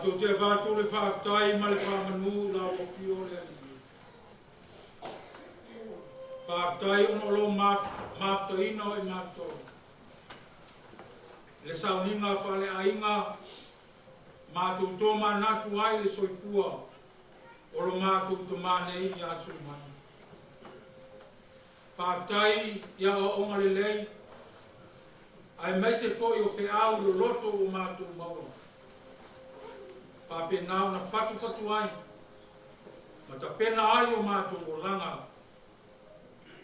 Mātou te vātou le whātai ma le whāmanu la o pio le ali. Whātai ono lo māwhtaina o mātou. Le sauninga whale ainga mātou tō manatu ai le soifua o lo mātou te mānei i asu mani. Whātai ia o onga le lei ai meise fo i o wheau lo loto o mātou maua. Whāpenau na whatu ai. Ma ta pena ai o mātou o langa.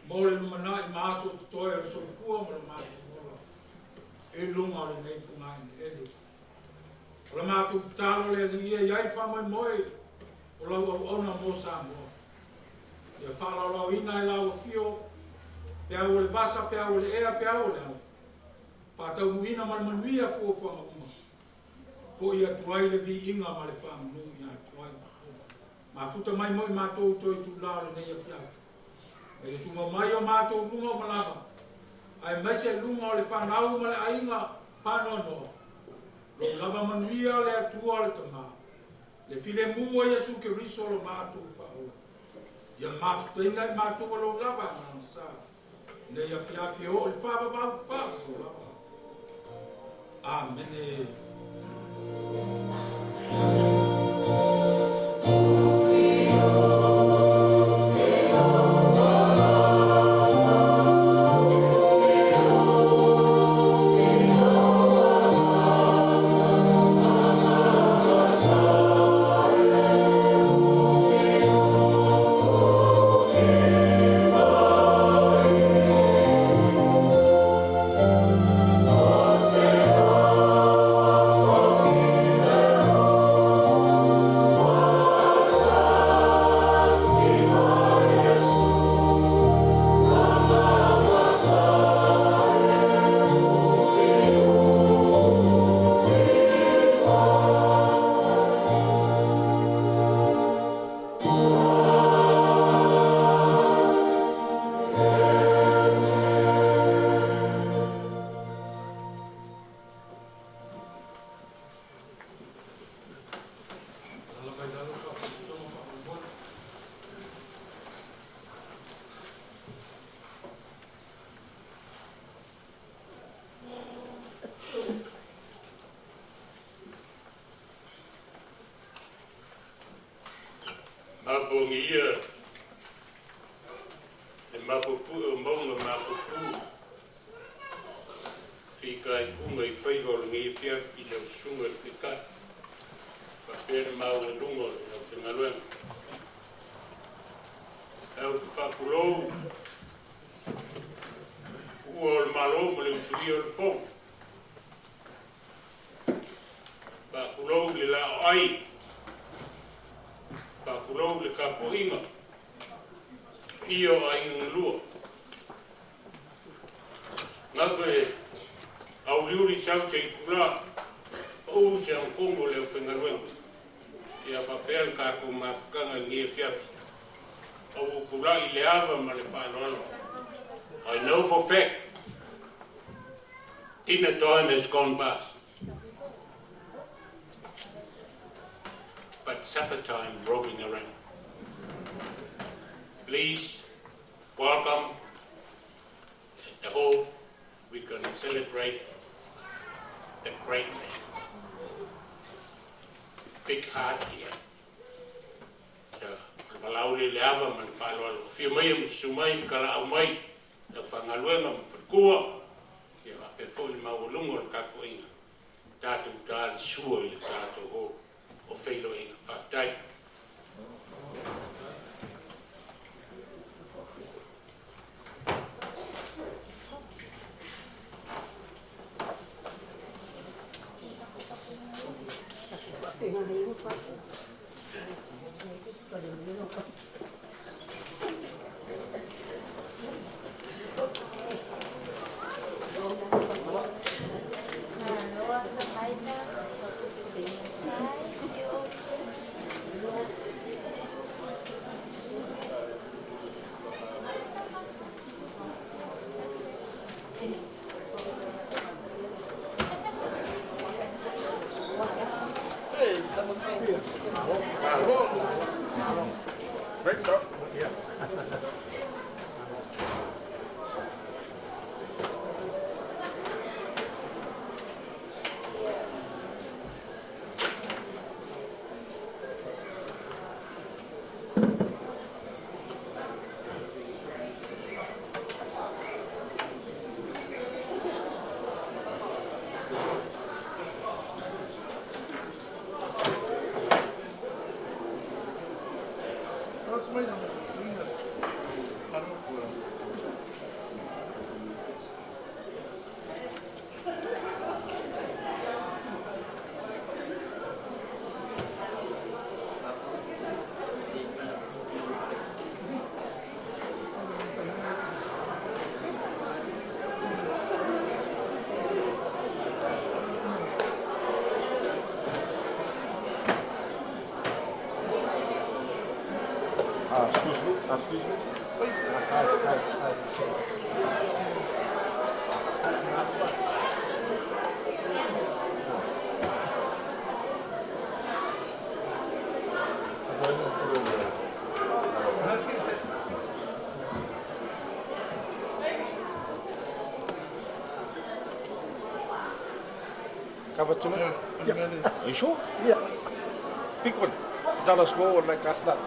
Mo le lumana i maaso tutoe o soifua mo le mātou mola. E lunga o le nei fungai ni ele. O le mātou talo le li ia iai whamai moe o lau au ona mo Samoa. Ia whalau lau ina i lau fio. Pea o le vasa, pea o le ea, pea o le au. Whātau muina manuia fuafua ma uma. Fo ia tuai le vi inga ma le whamanu ia tuai. Ma futa mai moi mātou toi tu lao le nei a fiau. E le tunga mai o mātou lunga o malava. Ai maise lunga o le whanau ma le ainga whanono. Lo lava manuia le atua le tama. Le file mua Yesu ke riso lo mātou whao. Ia mafutaina i mātou lo lava ma sa. Ne ia fiafi o le whaba bau lo lava. Amen. Abongia e mapupu o monga mapupu fica i punga I whaiva o ngi pia I leo sunga I pika pa pere mau e lungo I leo whengaluenga au ki whakulou ua o le malo mo leo sui o le fong whakulou le lao ai Pakulou le kapoinga. Io a inga lua. Ngakoe au liuri sau se ikula. O se au kongo leo whengaruenga. Ia whapea kako mafukanga ngia kiafi. Au ukula I le ava ma le whanolo. I know for fact. Dinner time has gone past. But supper time roaming around. Please welcome at the hall. We're going to celebrate the great man. Big heart here. So, malauri le ava man whaloalo. Whio mai am sumai kala au mai. Ta whangaluenga mwhakua. Ia ape fōi maulungo le kakoinga. Tātou tāle sua I le tātou hall. O whailo inga whaftai. Excuse me. Cover to me? Yeah. Are you sure? Yeah. Big one. Not a small one like that's not.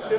Te